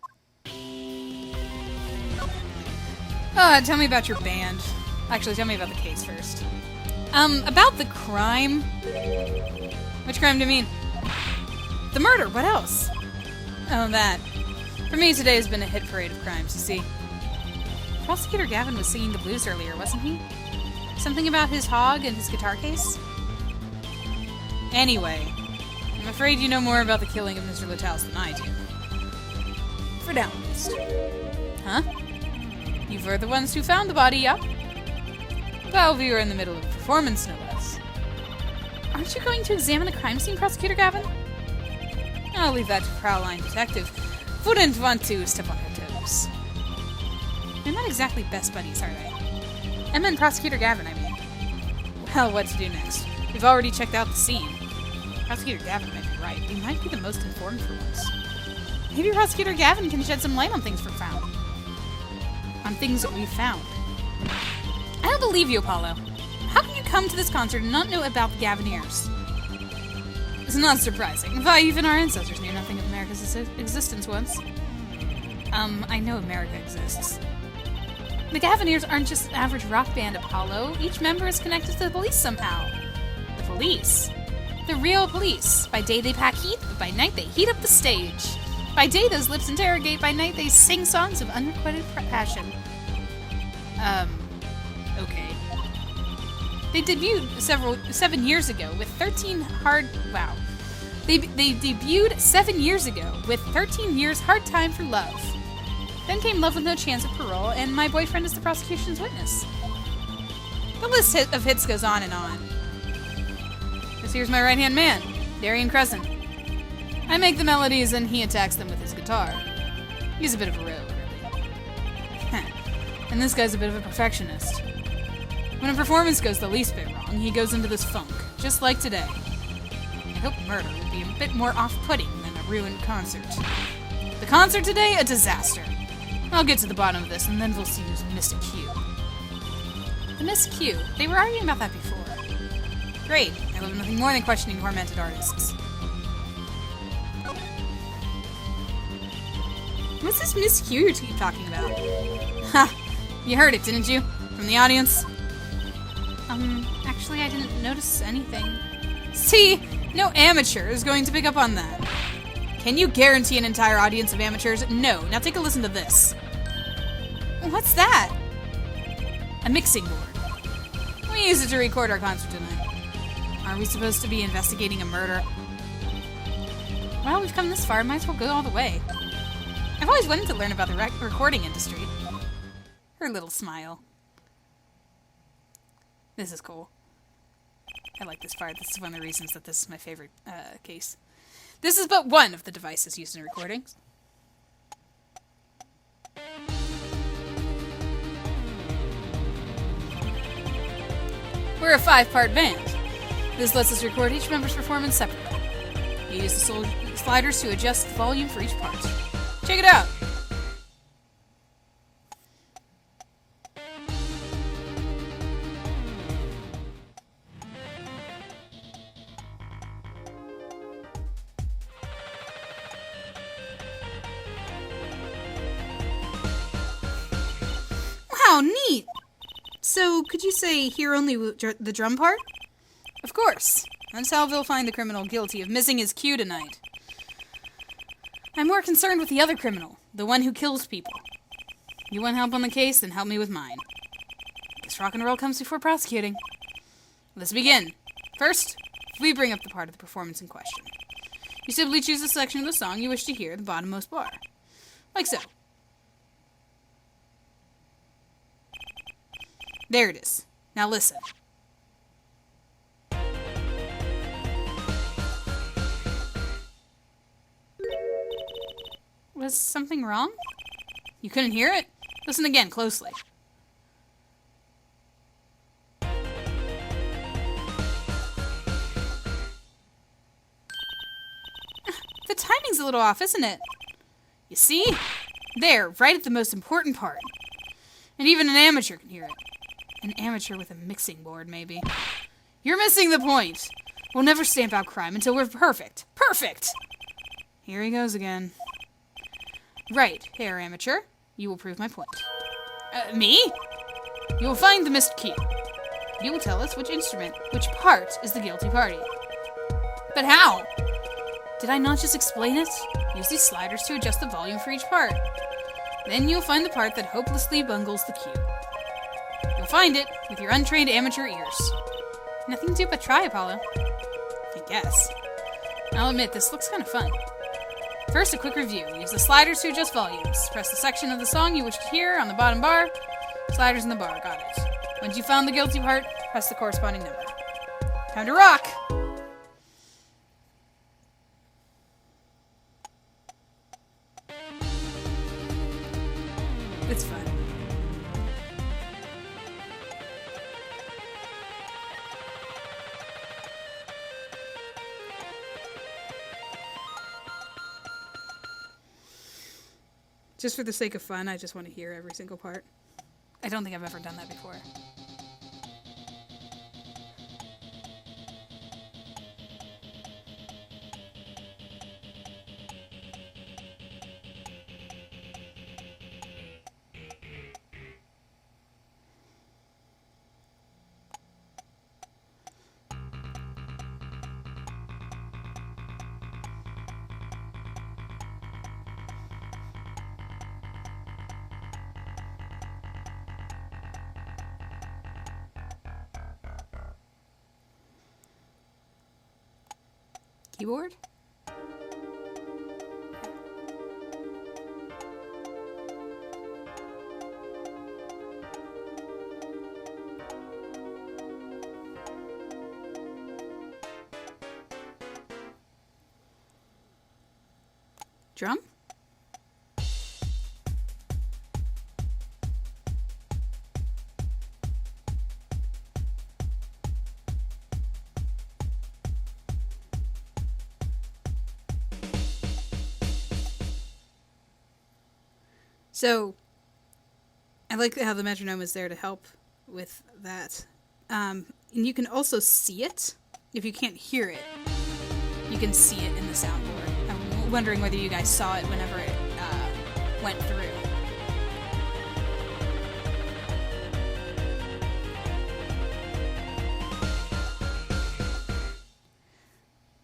Tell me about your band. Actually, tell me about the case first. About the crime? Which crime do you mean? The murder, what else? Oh, that. For me, today has been a hit parade of crimes, you see. Prosecutor Gavin was singing the blues earlier, wasn't he? Something about his hog and his guitar case? Anyway, I'm afraid you know more about the killing of Mr. Little's than I do. For now, at least. Huh? You were the ones who found the body, yeah? Well, we were in the middle of a performance, no less. Aren't you going to examine the crime scene, Prosecutor Gavin? I'll leave that to Fraulein Detective. Wouldn't want to step on her toes. They're not exactly best buddies, are they? Emma and Prosecutor Gavin, I mean. Well, what to do next? We've already checked out the scene. Prosecutor Gavin might be right. We might be the most informed for once. Maybe Prosecutor Gavin can shed some light on things we've found. On things that we've found. I don't believe you, Apollo. How can you come to this concert and not know about the Gavineers? It's not surprising. Why, even our ancestors knew nothing of America's existence once. I know America exists. The Gavineers aren't just an average rock band, Apollo. Each member is connected to the police somehow. The police? The real police. By day they pack heat, but by night they heat up the stage. By day those lips interrogate, by night they sing songs of unrequited passion. Okay. They debuted 7 years ago with 13 hard... Wow. They debuted 7 years ago with 13 years hard time for love. Then came Love with No Chance of Parole, and My Boyfriend is the Prosecution's Witness. The list of hits goes on and on. This here's my right-hand man, Darian Crescent. I make the melodies and he attacks them with his guitar. He's a bit of a rogue, really. And this guy's a bit of a perfectionist. When a performance goes the least bit wrong, he goes into this funk, just like today. I hope murder will be a bit more off-putting than a ruined concert. The concert today, a disaster. I'll get to the bottom of this, and then we'll see who's Mr. Q. The Miss Q. They were arguing about that before. Great. I love nothing more than questioning tormented artists. What's this Miss Q you keep talking about? Ha! You heard it, didn't you? From the audience? Actually, I didn't notice anything. See? No amateur is going to pick up on that. Can you guarantee an entire audience of amateurs? No. Now take a listen to this. What's that? A mixing board. We use it to record our concert tonight. Are we supposed to be investigating a murder? Well, we've come this far. Might as well go all the way. I've always wanted to learn about the recording industry. Her little smile. This is cool. I like this part. This is one of the reasons that this is my favorite case. This is but one of the devices used in recordings. We're a 5-part band. This lets us record each member's performance separately. You use the sliders to adjust the volume for each part. Check it out! Wow, neat! So, could you say hear only the drum part? Of course. That's how they'll find the criminal guilty of missing his cue tonight. I'm more concerned with the other criminal, the one who kills people. You want help on the case, then help me with mine. Guess rock and roll comes before prosecuting. Let's begin. First, we bring up the part of the performance in question. You simply choose the section of the song you wish to hear, the bottommost bar. Like so. There it is. Now listen. Was something wrong? You couldn't hear it? Listen again, closely. The timing's a little off, isn't it? You see? There, right at the most important part. And even an amateur can hear it. An amateur with a mixing board, maybe. You're missing the point. We'll never stamp out crime until we're perfect. Perfect! Here he goes again. Right, Herr Amateur. You will prove my point. Me? You will find the missed key. You will tell us which instrument, which part is the guilty party. But how? Did I not just explain it? Use these sliders to adjust the volume for each part. Then you'll find the part that hopelessly bungles the cue. You'll find it with your untrained amateur ears. Nothing to do but try, Apollo. I guess. I'll admit, this looks kind of fun. First, a quick review. Use the sliders to adjust volumes. Press the section of the song you wish to hear on the bottom bar. Sliders in the bar. Got it. Once you found the guilty part, press the corresponding number. Time to rock! It's fun. Just for the sake of fun, I just want to hear every single part. I don't think I've ever done that before. Keyboard? Drum? So, I like how the metronome is there to help with that. And you can also see it. If you can't hear it, you can see it in the soundboard. I'm wondering whether you guys saw it whenever it went through.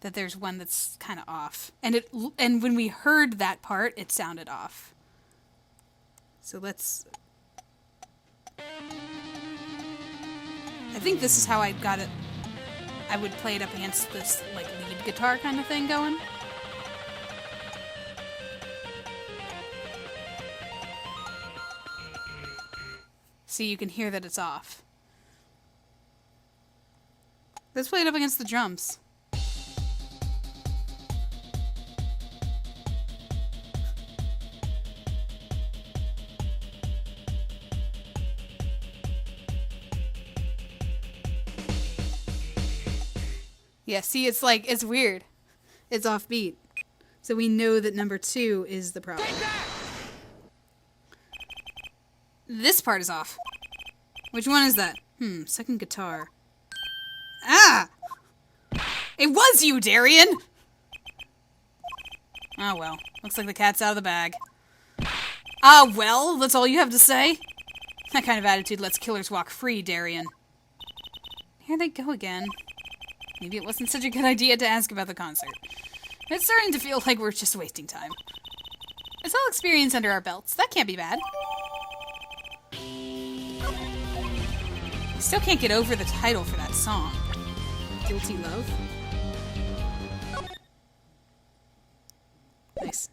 That there's one that's kind of off. And when we heard that part, it sounded off. So let's... I think this is how I got it. I would play it up against this, like, lead guitar kind of thing going. See, you can hear that it's off. Let's play it up against the drums. Yeah, see, it's like, it's weird. It's offbeat. So we know that number 2 is the problem. This part is off. Which one is that? Second guitar. Ah! It was you, Darian! Oh well. Looks like the cat's out of the bag. Ah well, that's all you have to say? That kind of attitude lets killers walk free, Darian. Here they go again. Maybe it wasn't such a good idea to ask about the concert. It's starting to feel like we're just wasting time. It's all experience under our belts. That can't be bad. I still can't get over the title for that song. Guilty Love? Nice.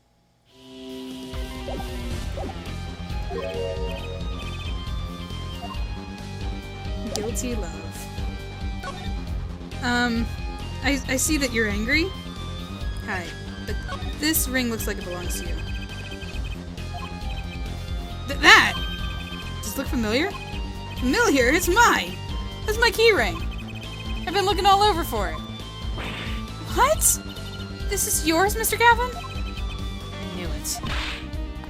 Guilty Love. I see that you're angry. Hi, but this ring looks like it belongs to you. That! Does it look familiar? Familiar? It's mine! That's my key ring! I've been looking all over for it. What? This is yours, Mr. Gavin? I knew it.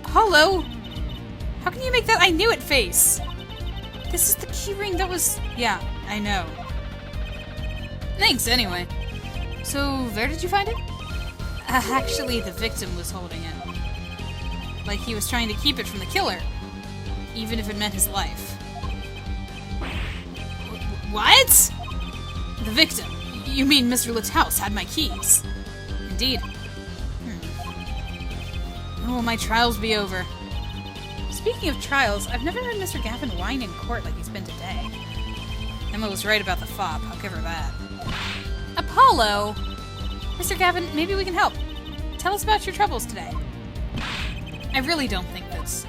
Hello? How can you make that I knew it face? This is the key ring that was... Yeah, I know. Thanks, anyway. So, where did you find it? Actually, the victim was holding it. Like he was trying to keep it from the killer. Even if it meant his life. What? The victim. You mean Mr. Litthouse had my keys. Indeed. When will my trials be over? Speaking of trials, I've never heard Mr. Gavin whine in court like he's been today. Emma was right about the fop, I'll give her that. Apollo! Mr. Gavin, maybe we can help. Tell us about your troubles today. I really don't think this.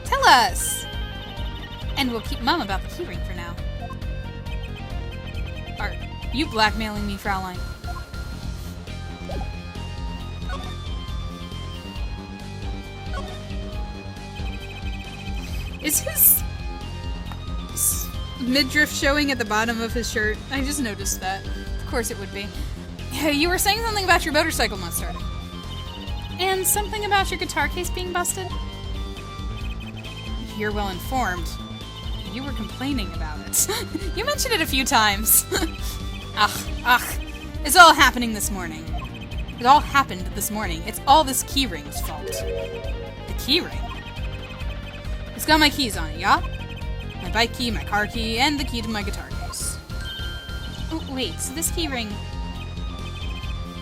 Tell us! And we'll keep mum about the keyring for now. Are you blackmailing me, Fraulein? Is his midriff showing at the bottom of his shirt? I just noticed that. Of course it would be. You were saying something about your motorcycle not starting. And something about your guitar case being busted? You're well informed. You were complaining about it. You mentioned it a few times. Ugh. It's all happening this morning. It all happened this morning. It's all this keyring's fault. The keyring? It's got my keys on it, yeah? My bike key, my car key, and the key to my guitar case. Oh, wait, so this keyring...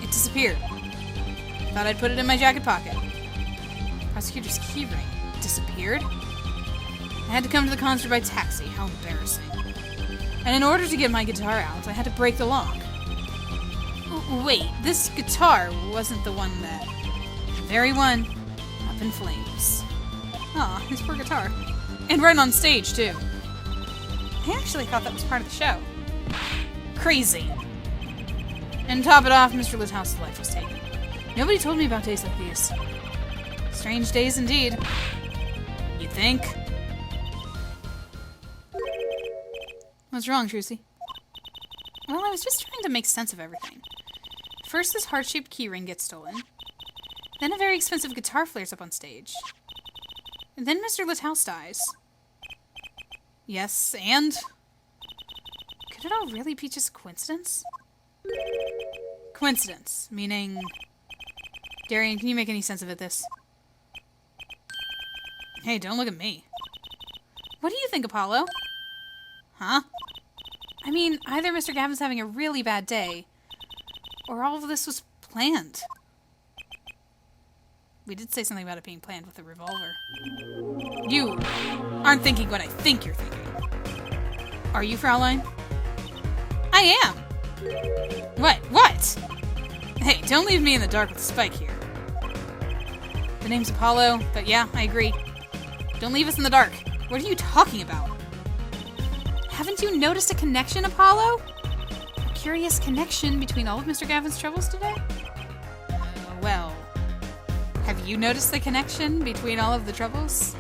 It disappeared. Thought I'd put it in my jacket pocket. Prosecutor's keyring disappeared? I had to come to the concert by taxi. How embarrassing. And in order to get my guitar out, I had to break the lock. Wait, this guitar wasn't the one that... The very one up in flames. Aw, his poor guitar. And right on stage, too. I actually thought that was part of the show. Crazy. And to top it off, Mr. Litthouse's life was taken. Nobody told me about days like these. Strange days indeed. You think? What's wrong, Trucy? Well, I was just trying to make sense of everything. First, this heart-shaped keyring gets stolen. Then a very expensive guitar flares up on stage. And then Mr. Lithouse dies. Yes, and? Could it all really be just coincidence? Coincidence, meaning... Darian, can you make any sense of this? Hey, don't look at me. What do you think, Apollo? Huh? I mean, either Mr. Gavin's having a really bad day, or all of this was planned. We did say something about it being planned with a revolver. You aren't thinking what I think you're thinking. Are you, Fraulein? I am! What? What? Hey, don't leave me in the dark with Spike here. The name's Apollo, but yeah, I agree. Don't leave us in the dark. What are you talking about? Haven't you noticed a connection, Apollo? A curious connection between all of Mr. Gavin's troubles today? Well, have you noticed the connection between all of the troubles?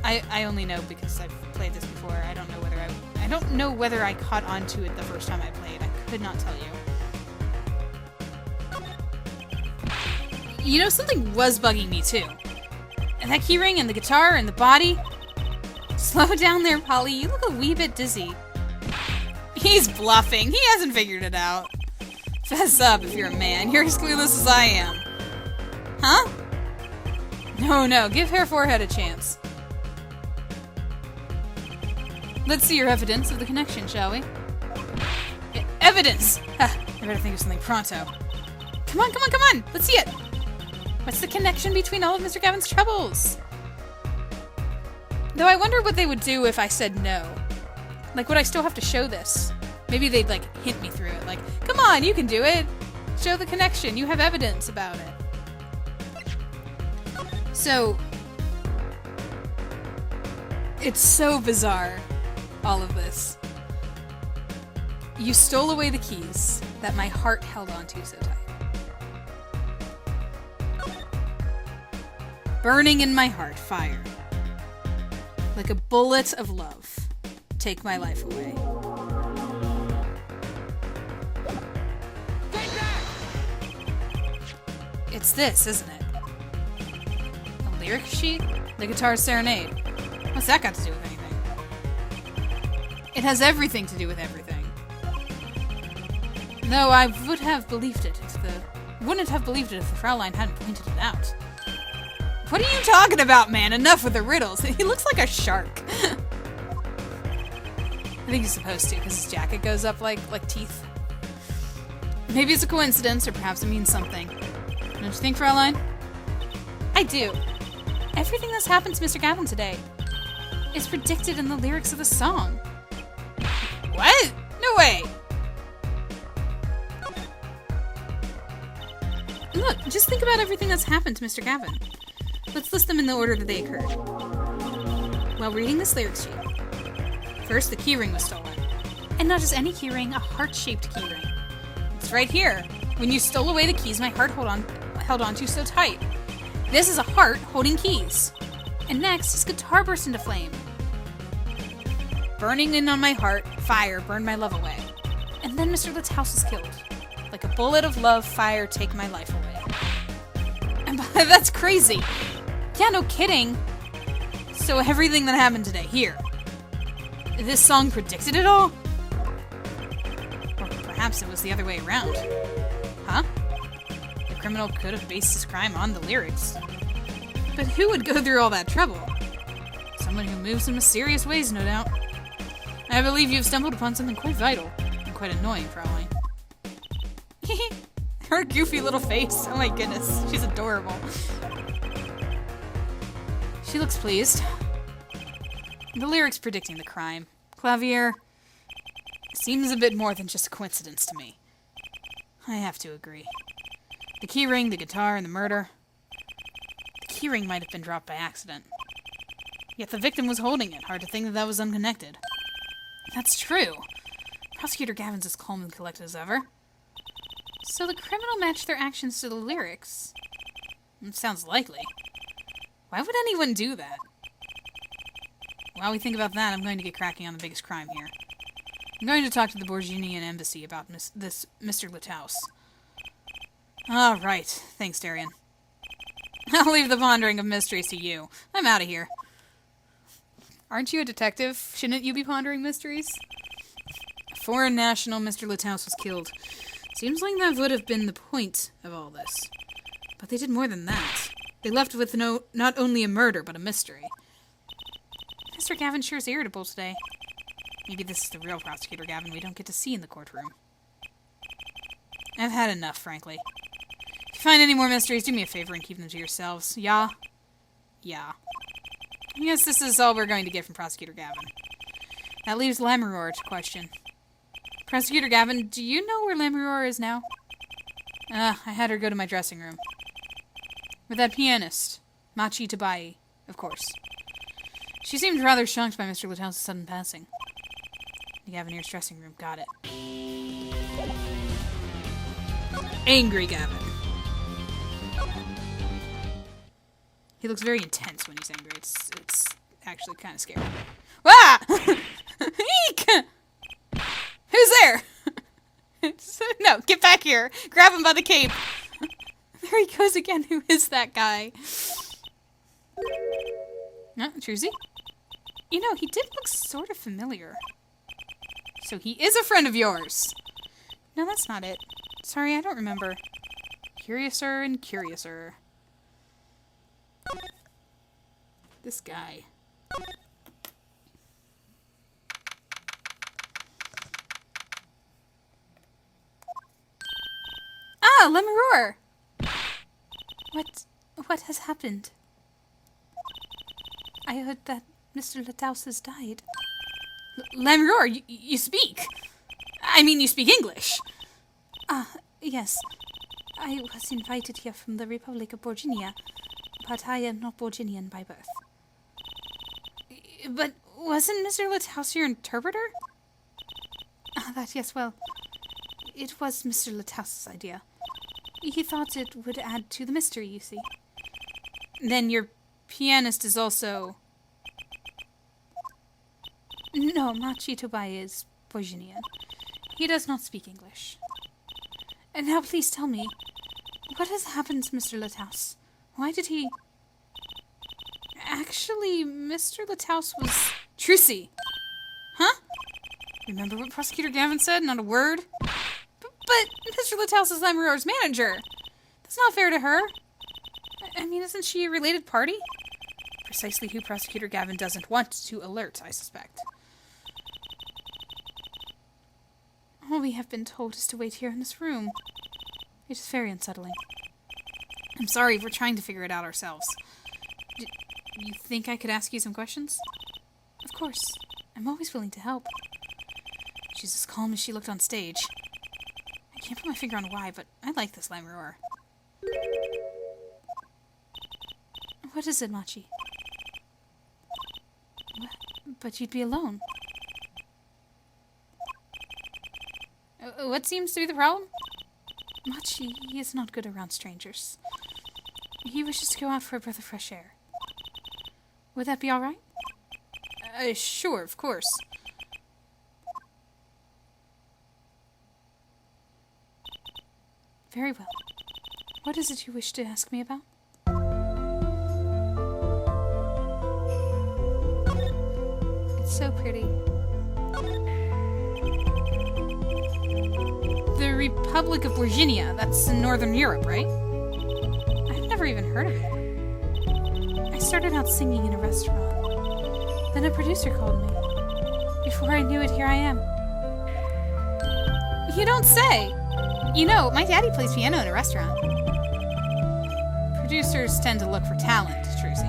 I only know because I've played this before. I don't know whether I caught on to it the first time I played. I could not tell you. You know, something was bugging me too. And that keyring and the guitar and the body. Slow down there, Polly. You look a wee bit dizzy. He's bluffing. He hasn't figured it out. Fess up if you're a man. You're as clueless as I am. Huh? No. Give Hair Forehead a chance. Let's see your evidence of the connection, shall we? Evidence! Ha, I better think of something pronto. Come on! Let's see it! What's the connection between all of Mr. Gavin's troubles? Though I wonder what they would do if I said no. Like, would I still have to show this? Maybe they'd, like, hint me through it. Like, come on, you can do it! Show the connection. You have evidence about it. So... It's so bizarre, all of this. You stole away the keys that my heart held onto so tight. Burning in my heart, fire. Like a bullet of love. Take my life away. It's this, isn't it? A lyric sheet? The Guitar Serenade. What's that got to do with anything? It has everything to do with everything. Though I wouldn't have believed it if the Fraulein hadn't pointed it out. What are you talking about, man? Enough with the riddles. He looks like a shark. I think he's supposed to, because his jacket goes up like teeth. Maybe it's a coincidence, or perhaps it means something. Don't you think, Fraulein? I do. Everything that's happened to Mr. Gavin today is predicted in the lyrics of the song. What? No way! Look, just think about everything that's happened to Mr. Gavin. Let's list them in the order that they occurred. While reading this lyrics sheet, first the keyring was stolen. And not just any keyring, a heart-shaped keyring. It's right here. When you stole away the keys my heart held on to so tight. This is a heart holding keys. And next, his guitar burst into flame. Burning in on my heart, fire burned my love away. And then Mr. Litthouse was killed. Like a bullet of love, fire take my life away. And that's crazy. Yeah, no kidding. So everything that happened today, here. This song predicted it all? Or perhaps it was the other way around. Huh? The criminal could have based his crime on the lyrics. But who would go through all that trouble? Someone who moves in mysterious ways, no doubt. I believe you've stumbled upon something quite vital and quite annoying, Fraulein. Her goofy little face. Oh my goodness, she's adorable. She looks pleased. The lyrics predicting the crime. Clavier seems a bit more than just a coincidence to me. I have to agree. The keyring, the guitar, and the murder. The keyring might have been dropped by accident. Yet the victim was holding it. Hard to think that was unconnected. That's true. Prosecutor Gavin's as calm and collected as ever. So the criminal matched their actions to the lyrics. It sounds likely. Why would anyone do that? While we think about that, I'm going to get cracking on the biggest crime here. I'm going to talk to the Borginian embassy about this Mr. Litthouse. All right. Thanks, Darian. I'll leave the pondering of mysteries to you. I'm out of here. Aren't you a detective? Shouldn't you be pondering mysteries? A foreign national, Mr. Litthouse was killed. Seems like that would have been the point of all this. But they did more than that. They left with not only a murder, but a mystery. Mr. Gavin sure is irritable today. Maybe this is the real Prosecutor Gavin we don't get to see in the courtroom. I've had enough, frankly. If you find any more mysteries, do me a favor and keep them to yourselves. Yeah? Yeah. I guess this is all we're going to get from Prosecutor Gavin. That leaves Lammermoor to question. Prosecutor Gavin, do you know where Lammermoor is now? I had her go to my dressing room. With that pianist, Machi Tabai, of course. She seemed rather shocked by Mr. Litthouse's sudden passing. The Gavineer's dressing room, got it. Angry Gavin. He looks very intense when he's angry. It's actually kind of scary. Ah! Eek! Who's there? No, get back here. Grab him by the cape. There he goes again. Who is that guy? Truzy? You know, he did look sort of familiar. So he is a friend of yours. No, that's not it. Sorry, I don't remember. Curiouser and curiouser. This guy. Ah, Lammermoor! What has happened? I heard that Mr. Litthouse has died. Lammermoor, you speak! I mean, you speak English! Yes. I was invited here from the Republic of Borginia, but I am not Borginian by birth. But wasn't Mr. Litthouse your interpreter? That, yes, well, it was Mr. Litthouse's idea. He thought it would add to the mystery, you see. Then your pianist is also... No, Machi Tabai is Borginian. He does not speak English. And now please tell me, what has happened to Mr. Litthouse? Why did he... Actually, Mr. Litthouse was... Trucy! Huh? Remember what Prosecutor Gavin said? Not a word? But Mr. Litthouse is Lammermoor's manager! That's not fair to her. I mean, isn't she a related party? Precisely who Prosecutor Gavin doesn't want to alert, I suspect. All we have been told is to wait here in this room. It is very unsettling. I'm sorry, we're trying to figure it out ourselves. You think I could ask you some questions? Of course. I'm always willing to help. She's as calm as she looked on stage. I can't put my finger on why, but I like this Lammeror. What is it, Machi? But you'd be alone. What seems to be the problem? Machi is not good around strangers. He wishes to go out for a breath of fresh air. Would that be all right? Sure, of course. Very well. What is it you wish to ask me about? It's so pretty. The Republic of Virginia. That's in Northern Europe, right? I've never even heard of it. I started out singing in a restaurant. Then a producer called me. Before I knew it, here I am. You don't say! You know, my daddy plays piano in a restaurant. Producers tend to look for talent, Trucy.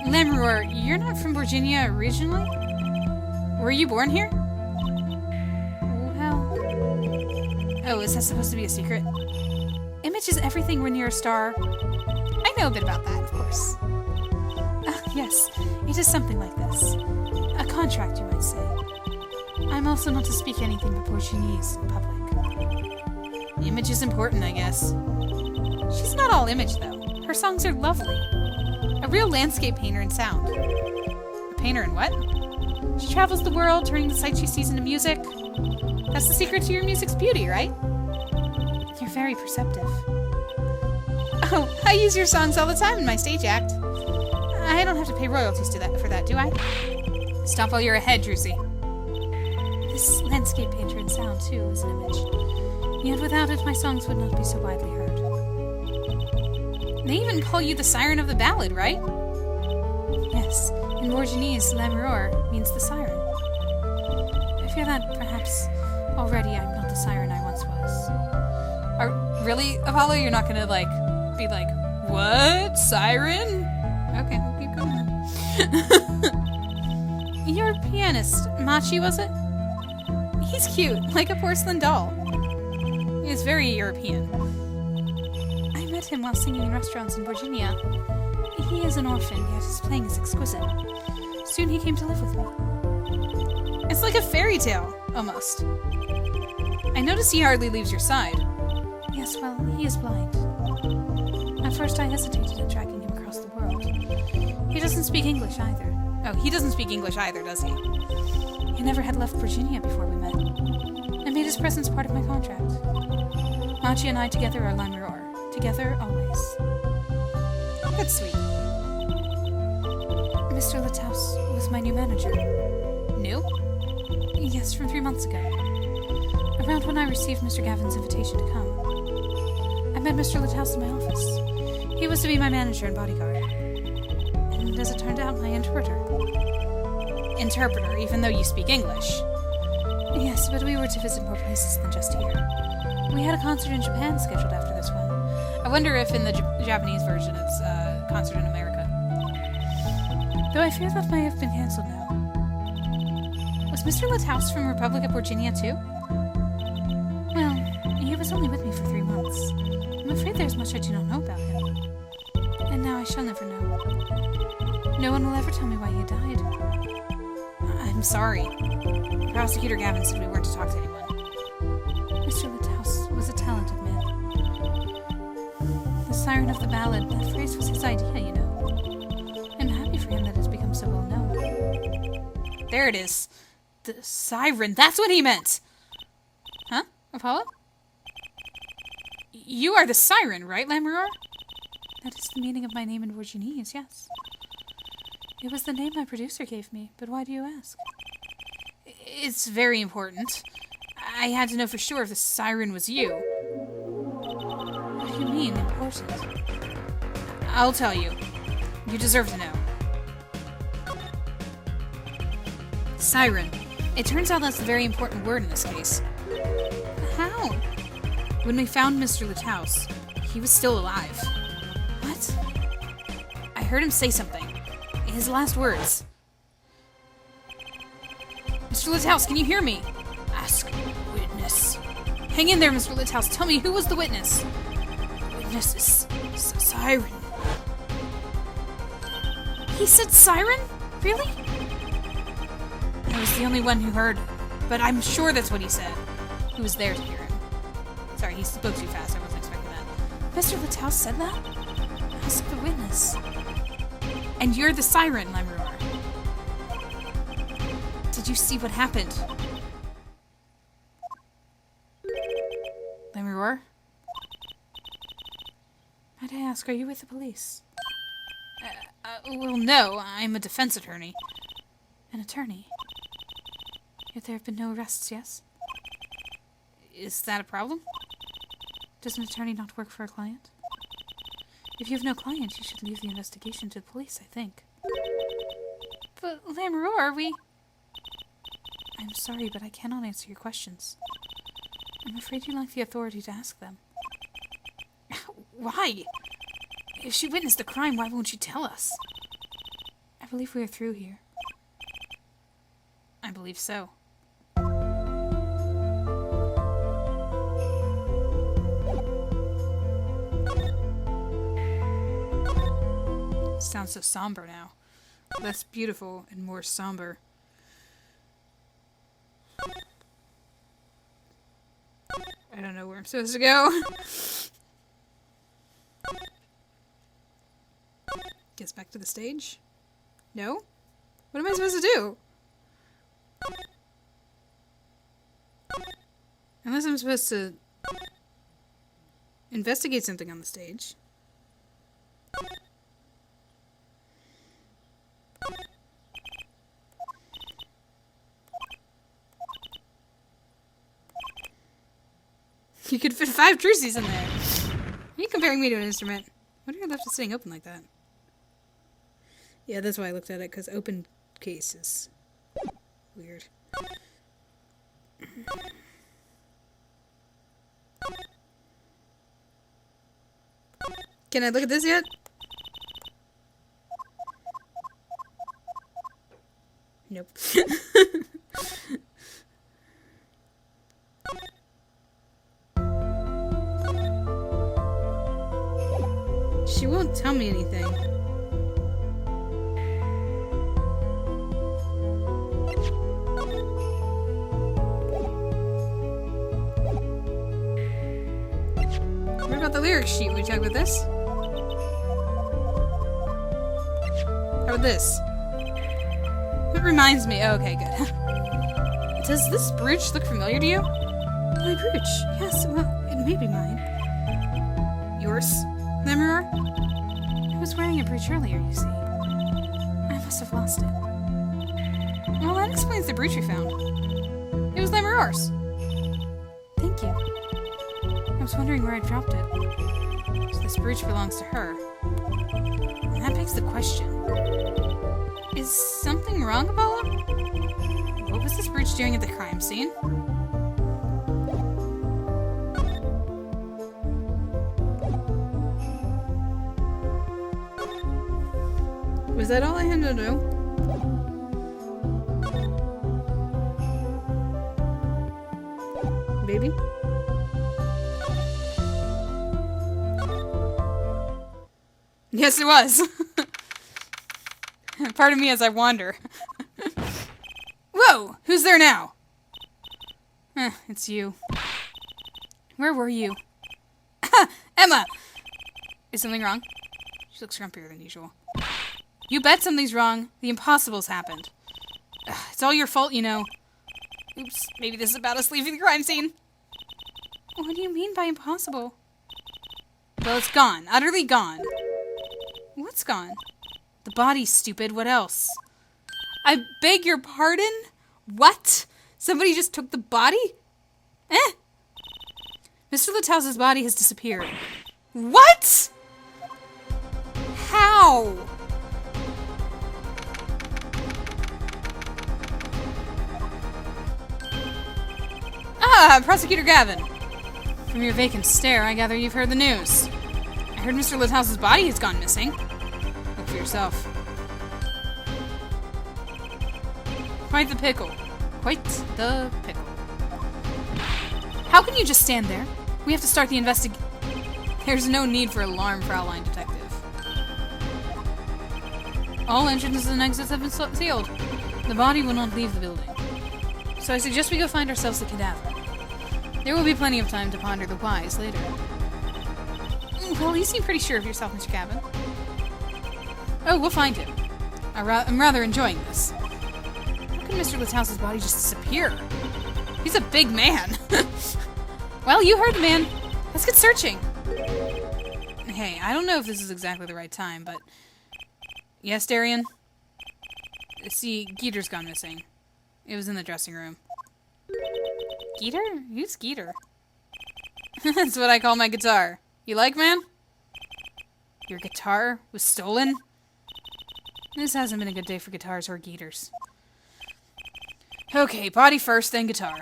Lammeror, you're not from Virginia originally? Were you born here? Well... Oh, is that supposed to be a secret? Image is everything when you're a star. I know a bit about that, of course. Yes, it is something like this. A contract, you might say. I'm also not to speak anything but Portuguese in public. Image is important, I guess. She's not all image, though. Her songs are lovely. A real landscape painter in sound. A painter in what? She travels the world, turning the sights she sees into music. That's the secret to your music's beauty, right? You're very perceptive. Oh, I use your songs all the time in my stage act. I don't have to pay royalties for that, do I? Stop while you're ahead, Druzy. This landscape painter in sound, too, is an image. Yet without it, my songs would not be so widely heard. They even call you the Siren of the Ballad, right? Yes. In Borginese, Lammeror means the siren. I fear that, perhaps, already I'm not the siren I once was. Really, Apollo? You're not gonna, be like, what? Siren? Okay, we'll keep going then. You're a pianist. Machi, was it? He's cute, like a porcelain doll. He is very European. I met him while singing in restaurants in Virginia. He is an orphan, yet his playing is exquisite. Soon he came to live with me. It's like a fairy tale, almost. I notice he hardly leaves your side. Yes, well, he is blind. At first I hesitated in tracking him across the world. He doesn't speak English either. Oh, he doesn't speak English either, does he? He never had left Virginia before we met. I made his presence part of my contract. Machi and I together are Lammeror. Together, always. That's sweet. Mr. Lataus was my new manager. New? Yes, from 3 months ago. Around when I received Mr. Gavin's invitation to come. I met Mr. Lataus in my office. He was to be my manager and bodyguard. And as it turned out, my interpreter. Interpreter, even though you speak English. Yes, but we were to visit more places than just here. We had a concert in Japan scheduled after this one. I wonder if in the Japanese version it's a concert in America. Though I fear that may have been cancelled now. Was Mr. Lataus from Republic of Virginia too? Well, he was only with me for 3 months. I'm afraid there's much I do not know about him. And now I shall never know. No one will ever tell me why he died. I'm sorry. Prosecutor Gavin said we weren't to talk to anyone. Mr. Lataus was a talented man. The Siren of the Ballad, that phrase was his idea, you know. I'm happy for him that it's become so well known. There it is. The Siren, that's what he meant! Huh? Apollo? You are the Siren, right, Lammeror? That is the meaning of my name in Virginese, yes. It was the name my producer gave me, but why do you ask? It's very important. I had to know for sure if the Siren was you. What do you mean, important? I'll tell you. You deserve to know. Siren. It turns out that's a very important word in this case. How? When we found Mr. Lataus, he was still alive. What? I heard him say something. His last words. Mr. Litthouse, can you hear me? Ask witness. Hang in there, Mr. Litthouse. Tell me, who was the witness? The witness is Siren. He said Siren? Really? I was the only one who heard, but I'm sure that's what he said. Who was there to hear him? Sorry, he spoke too fast. I wasn't expecting that. Mr. Litthouse said that? Ask the witness. And you're the Siren, Lemruor. Did you see what happened? Lemruor? Might I ask, are you with the police? Well, no. I'm a defense attorney. An attorney? Yet there have been no arrests, yes? Is that a problem? Does an attorney not work for a client? If you have no client, you should leave the investigation to the police, I think. But, Lemruor, I'm sorry, but I cannot answer your questions. I'm afraid you lack the authority to ask them. Why? If she witnessed the crime, why won't she tell us? I believe we are through here. I believe so. Sounds so somber now. Less beautiful and more somber. I don't know where I'm supposed to go. Guess back to the stage? No? What am I supposed to do? Unless I'm supposed to investigate something on the stage. You could fit 5 Trucies in there. Are you comparing me to an instrument? Why do you left it sitting open like that? Yeah, that's why I looked at it, because open case is weird. Can I look at this yet? Nope. She won't tell me anything. What about the lyric sheet? We talk about this? How about this? It reminds me. Oh, okay, good. Does this brooch look familiar to you? My brooch? Yes, well, it may be mine. Yours, Lemruor? I was wearing a brooch earlier, you see. I must have lost it. Well, that explains the brooch we found. It was Lemruor's. Thank you. I was wondering where I dropped it. So this brooch belongs to her. And that begs the question. Is something wrong, Apollo? What was this brooch doing at the crime scene? Was that all I had to do? Baby? Yes, it was. Pardon me as I wander. Whoa! Who's there now? It's you. Where were you? Emma! Is something wrong? She looks grumpier than usual. You bet something's wrong. The impossible's happened. It's all your fault, you know. Oops, maybe this is about us leaving the crime scene. What do you mean by impossible? Well, it's gone. Utterly gone. What's gone? The body, stupid. What else? I beg your pardon? What? Somebody just took the body? Mr. Littouse's body has disappeared. What? How? Ah, Prosecutor Gavin. From your vacant stare, I gather you've heard the news. I heard Mr. Littouse's body has gone missing. Look for yourself. Quite the pickle. Quite the pickle. How can you just stand there? We have to start the investigation. There's no need for alarm, Fraulein Detective. All entrances and exits have been sealed. The body will not leave the building. So I suggest we go find ourselves the cadaver. There will be plenty of time to ponder the whys later. Well, you seem pretty sure of yourself, Mr. Gavin. Oh, we'll find him. I'm rather enjoying this. How can Mr. Littouse's body just disappear? He's a big man. Well, you heard the man. Let's get searching. Hey, I don't know if this is exactly the right time, but... Yes, Darian? See, Geeter's gone missing. It was in the dressing room. Geeter? Who's Geeter? That's what I call my guitar. You like, man? Your guitar was stolen? This hasn't been a good day for guitars or Geeters. Okay, body first, then guitar.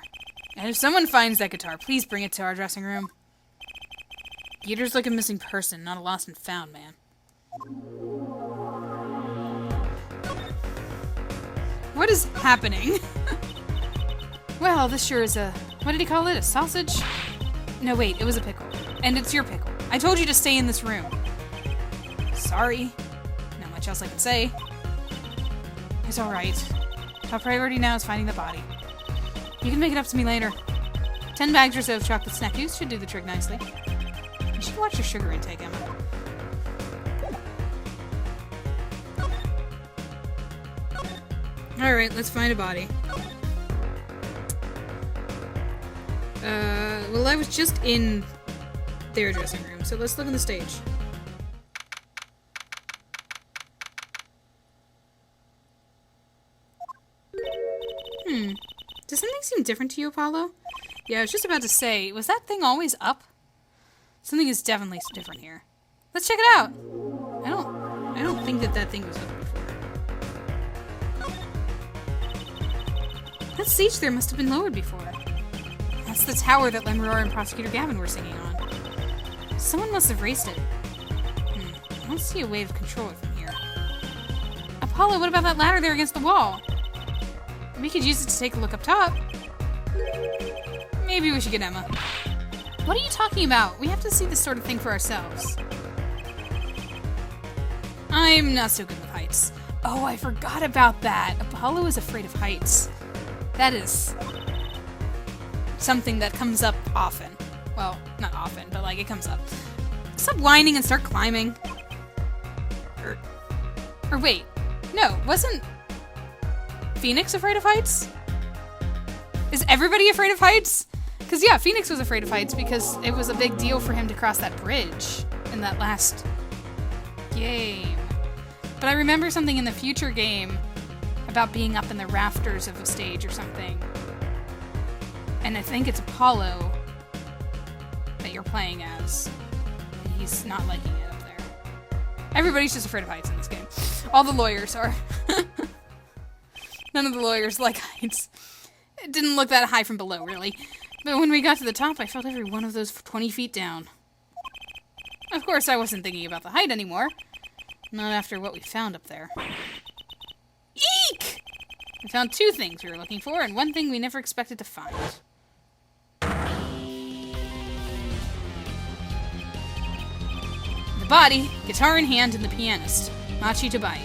And if someone finds that guitar, please bring it to our dressing room. Geeter's like a missing person, not a lost and found man. What is happening? Well, this sure is a... What did he call it? A sausage? No, wait, it was a pickle. And it's your pickle. I told you to stay in this room. Sorry. Not much else I can say. It's alright. Top priority now is finding the body. You can make it up to me later. 10 bags or so of chocolate snack juice should do the trick nicely. You should watch your sugar intake, Emma. Alright, let's find a body. Well, I was just in their dressing room, so let's look on the stage. Does something seem different to you, Apollo? Yeah, I was just about to say, was that thing always up? Something is definitely different here. Let's check it out! I don't think that thing was up before. That stage there must have been lowered before. That's the tower that Lemuror and Prosecutor Gavin were singing on. Someone must have raised it. I don't see a way to control it from here. Apollo, what about that ladder there against the wall? We could use it to take a look up top. Maybe we should get Emma. What are you talking about? We have to see this sort of thing for ourselves. I'm not so good with heights. Oh, I forgot about that. Apollo is afraid of heights. That is something that comes up often. Well, not often, but like it comes up. Stop whining and start climbing. Or wait. No, wasn't Phoenix afraid of heights? Is everybody afraid of heights? Because yeah, Phoenix was afraid of heights because it was a big deal for him to cross that bridge in that last game. But I remember something in the future game about being up in the rafters of a stage or something. And I think it's Apollo that you're playing as. And he's not liking it up there. Everybody's just afraid of heights in this game. All the lawyers are. None of the lawyers like heights. It didn't look that high from below, really. But when we got to the top, I felt every one of those 20 feet down. Of course, I wasn't thinking about the height anymore. Not after what we found up there. Eek! We found 2 things we were looking for, and 1 thing we never expected to find. The body, guitar in hand, and the pianist, Machi Tabai.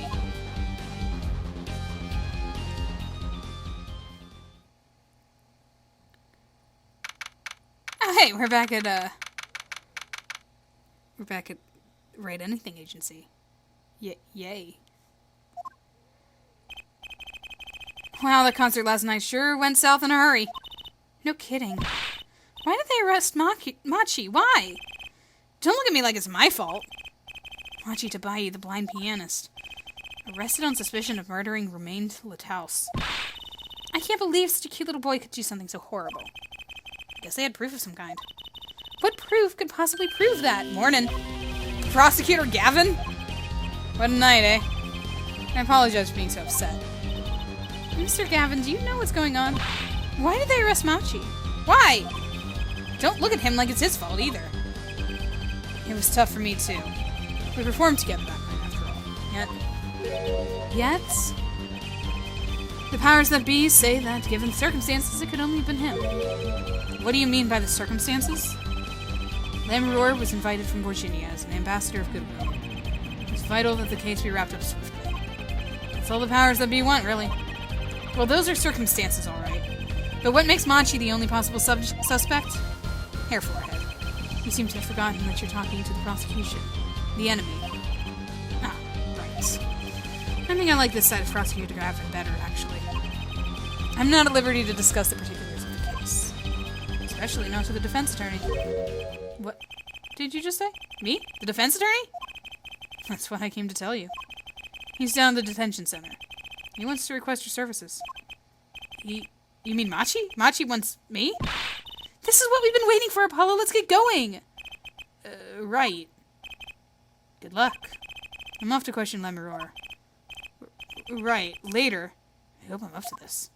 Oh, hey, we're back at Write Anything Agency. Yay. Wow, the concert last night sure went south in a hurry. No kidding. Why did they arrest Machi? Why? Don't look at me like it's my fault. Machi Tabai, the blind pianist. Arrested on suspicion of murdering Romain Littouse. I can't believe such a cute little boy could do something so horrible. Guess they had proof of some kind. What proof could possibly prove that? Morning. Prosecutor Gavin? What a night, eh? I apologize for being so upset. Mr. Gavin, do you know what's going on? Why did they arrest Machi? Why? Don't look at him like it's his fault, either. It was tough for me too. We performed together that night, after all. Yet, the powers that be say that, given the circumstances, it could only have been him. What do you mean by the circumstances? Lammermoor was invited from Virginia as an ambassador of goodwill. It's vital that the case be wrapped up swiftly. That's all the powers that be want, really. Well, those are circumstances, all right. But what makes Machi the only possible suspect? Hair forehead. You seem to have forgotten that you're talking to the prosecution. The enemy. Ah, right. I think I like this side of Prosecutor Gavin better, actually. I'm not at liberty to discuss the particulars of the case. Especially not to the defense attorney. What did you just say? Me? The defense attorney? That's what I came to tell you. He's down at the detention center. He wants to request your services. You mean Machi? Machi wants me? This is what we've been waiting for, Apollo. Let's get going. Right. Good luck. I'm off to question Lammermoor. Right. Later. I hope I'm up to this.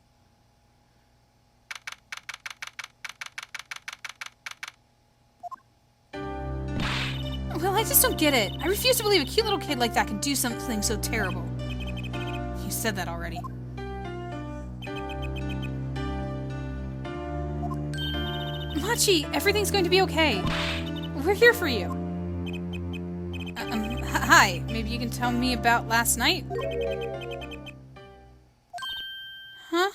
Well, I just don't get it. I refuse to believe a cute little kid like that can do something so terrible. You said that already. Machi, everything's going to be okay. We're here for you. Hi. Maybe you can tell me about last night? Huh?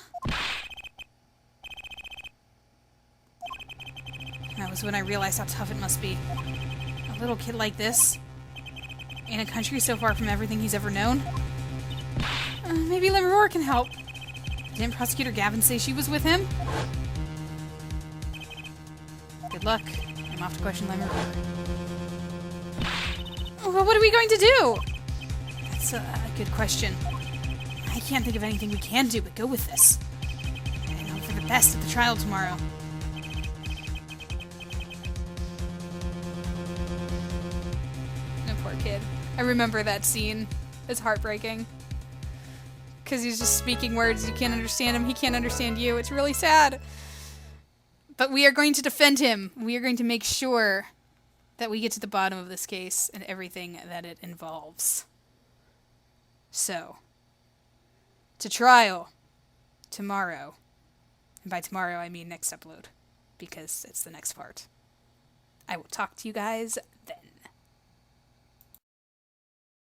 That was when I realized how tough it must be. A little kid like this, in a country so far from everything he's ever known. Maybe Lammermoor can help. Didn't Prosecutor Gavin say she was with him? Good luck. I'm off to question Lammermoor. Well, what are we going to do? That's a good question. I can't think of anything we can do but go with this. And hope for the best at the trial tomorrow. Poor kid. I remember that scene. It's heartbreaking. Because he's just speaking words. You can't understand him. He can't understand you. It's really sad. But we are going to defend him. We are going to make sure that we get to the bottom of this case and everything that it involves. So, to trial tomorrow. And by tomorrow, I mean next upload. Because it's the next part. I will talk to you guys then.